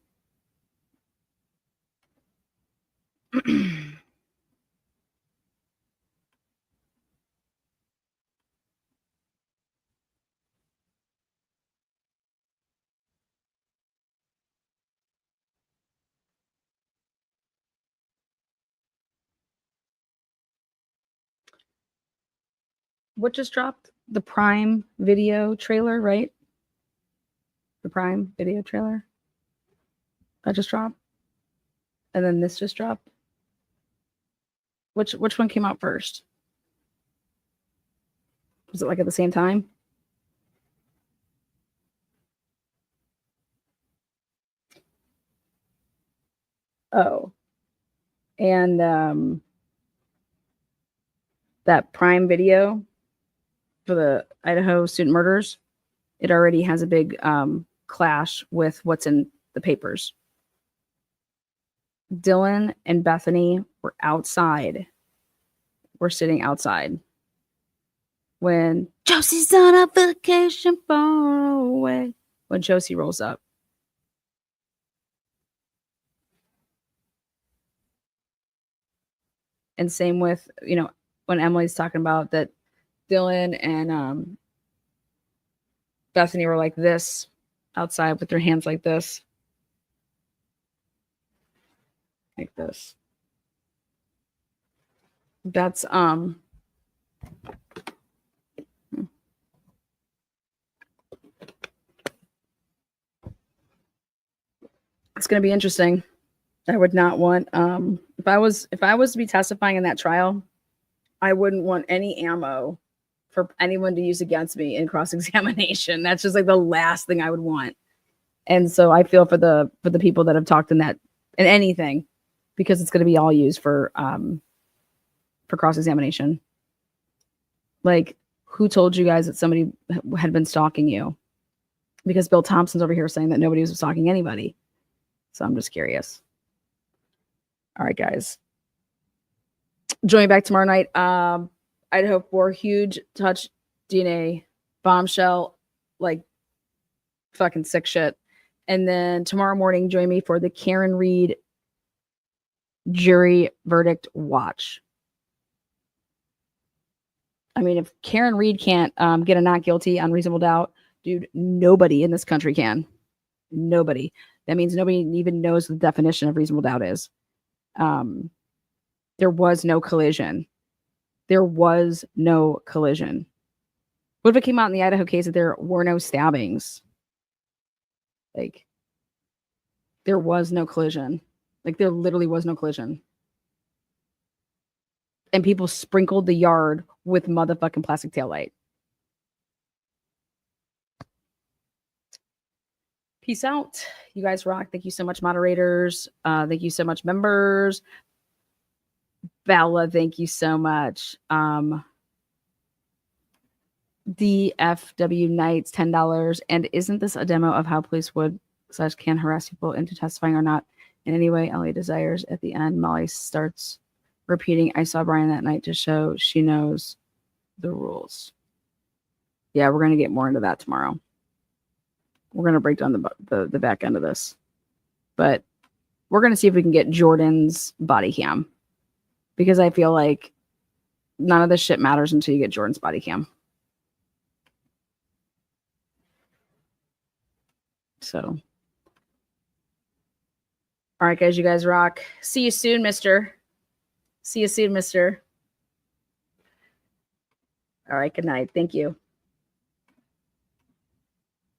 What just dropped? The Prime Video trailer, right? The Prime Video trailer. That just dropped. And then this just dropped. Which one came out first? Was it like at the same time? Oh. And that Prime Video for the Idaho student murders, it already has a big clash with what's in the papers. Dylan and Bethany were outside. We're sitting outside when Josie's on a vacation far away. When Josie rolls up. And same with, when Emily's talking about that Dylan and Bethany were like this outside with their hands like this. Like this. That's it's going to be interesting. I would not want if I was to be testifying in that trial, I wouldn't want any ammo for anyone to use against me in cross-examination. That's just like the last thing I would want. And so I feel for the people that have talked in anything, because it's going to be all used for cross-examination. Like, who told you guys that somebody had been stalking you? Because Bill Thompson's over here saying that nobody was stalking anybody. So I'm just curious. All right, guys. Join me back tomorrow night. Idaho4, huge touch DNA bombshell, like fucking sick shit. And then tomorrow morning, join me for the Karen Reed jury verdict watch. I mean, if Karen Reed can't get a not guilty on reasonable doubt, dude, nobody in this country can. Nobody. That means nobody even knows what the definition of reasonable doubt is. There was no collision. There was no collision. What if it came out in the Idaho case that there were no stabbings? Like, there was no collision. Like, there literally was no collision. And people sprinkled the yard with motherfucking plastic taillight. Peace out. You guys rock. Thank you so much, moderators. Thank you so much, members. Bella, thank you so much. DFW Knights, $10. And isn't this a demo of how police can harass people into testifying or not in any way Ellie desires? At the end, Molly starts repeating, I saw Brian that night, to show she knows the rules. Yeah, we're going to get more into that tomorrow. We're going to break down the back end of this. But we're going to see if we can get Jordan's body cam. Because I feel like none of this shit matters until you get Jordan's body cam. So. All right, guys, you guys rock. See you soon, mister. See you soon, mister. All right, good night. Thank you.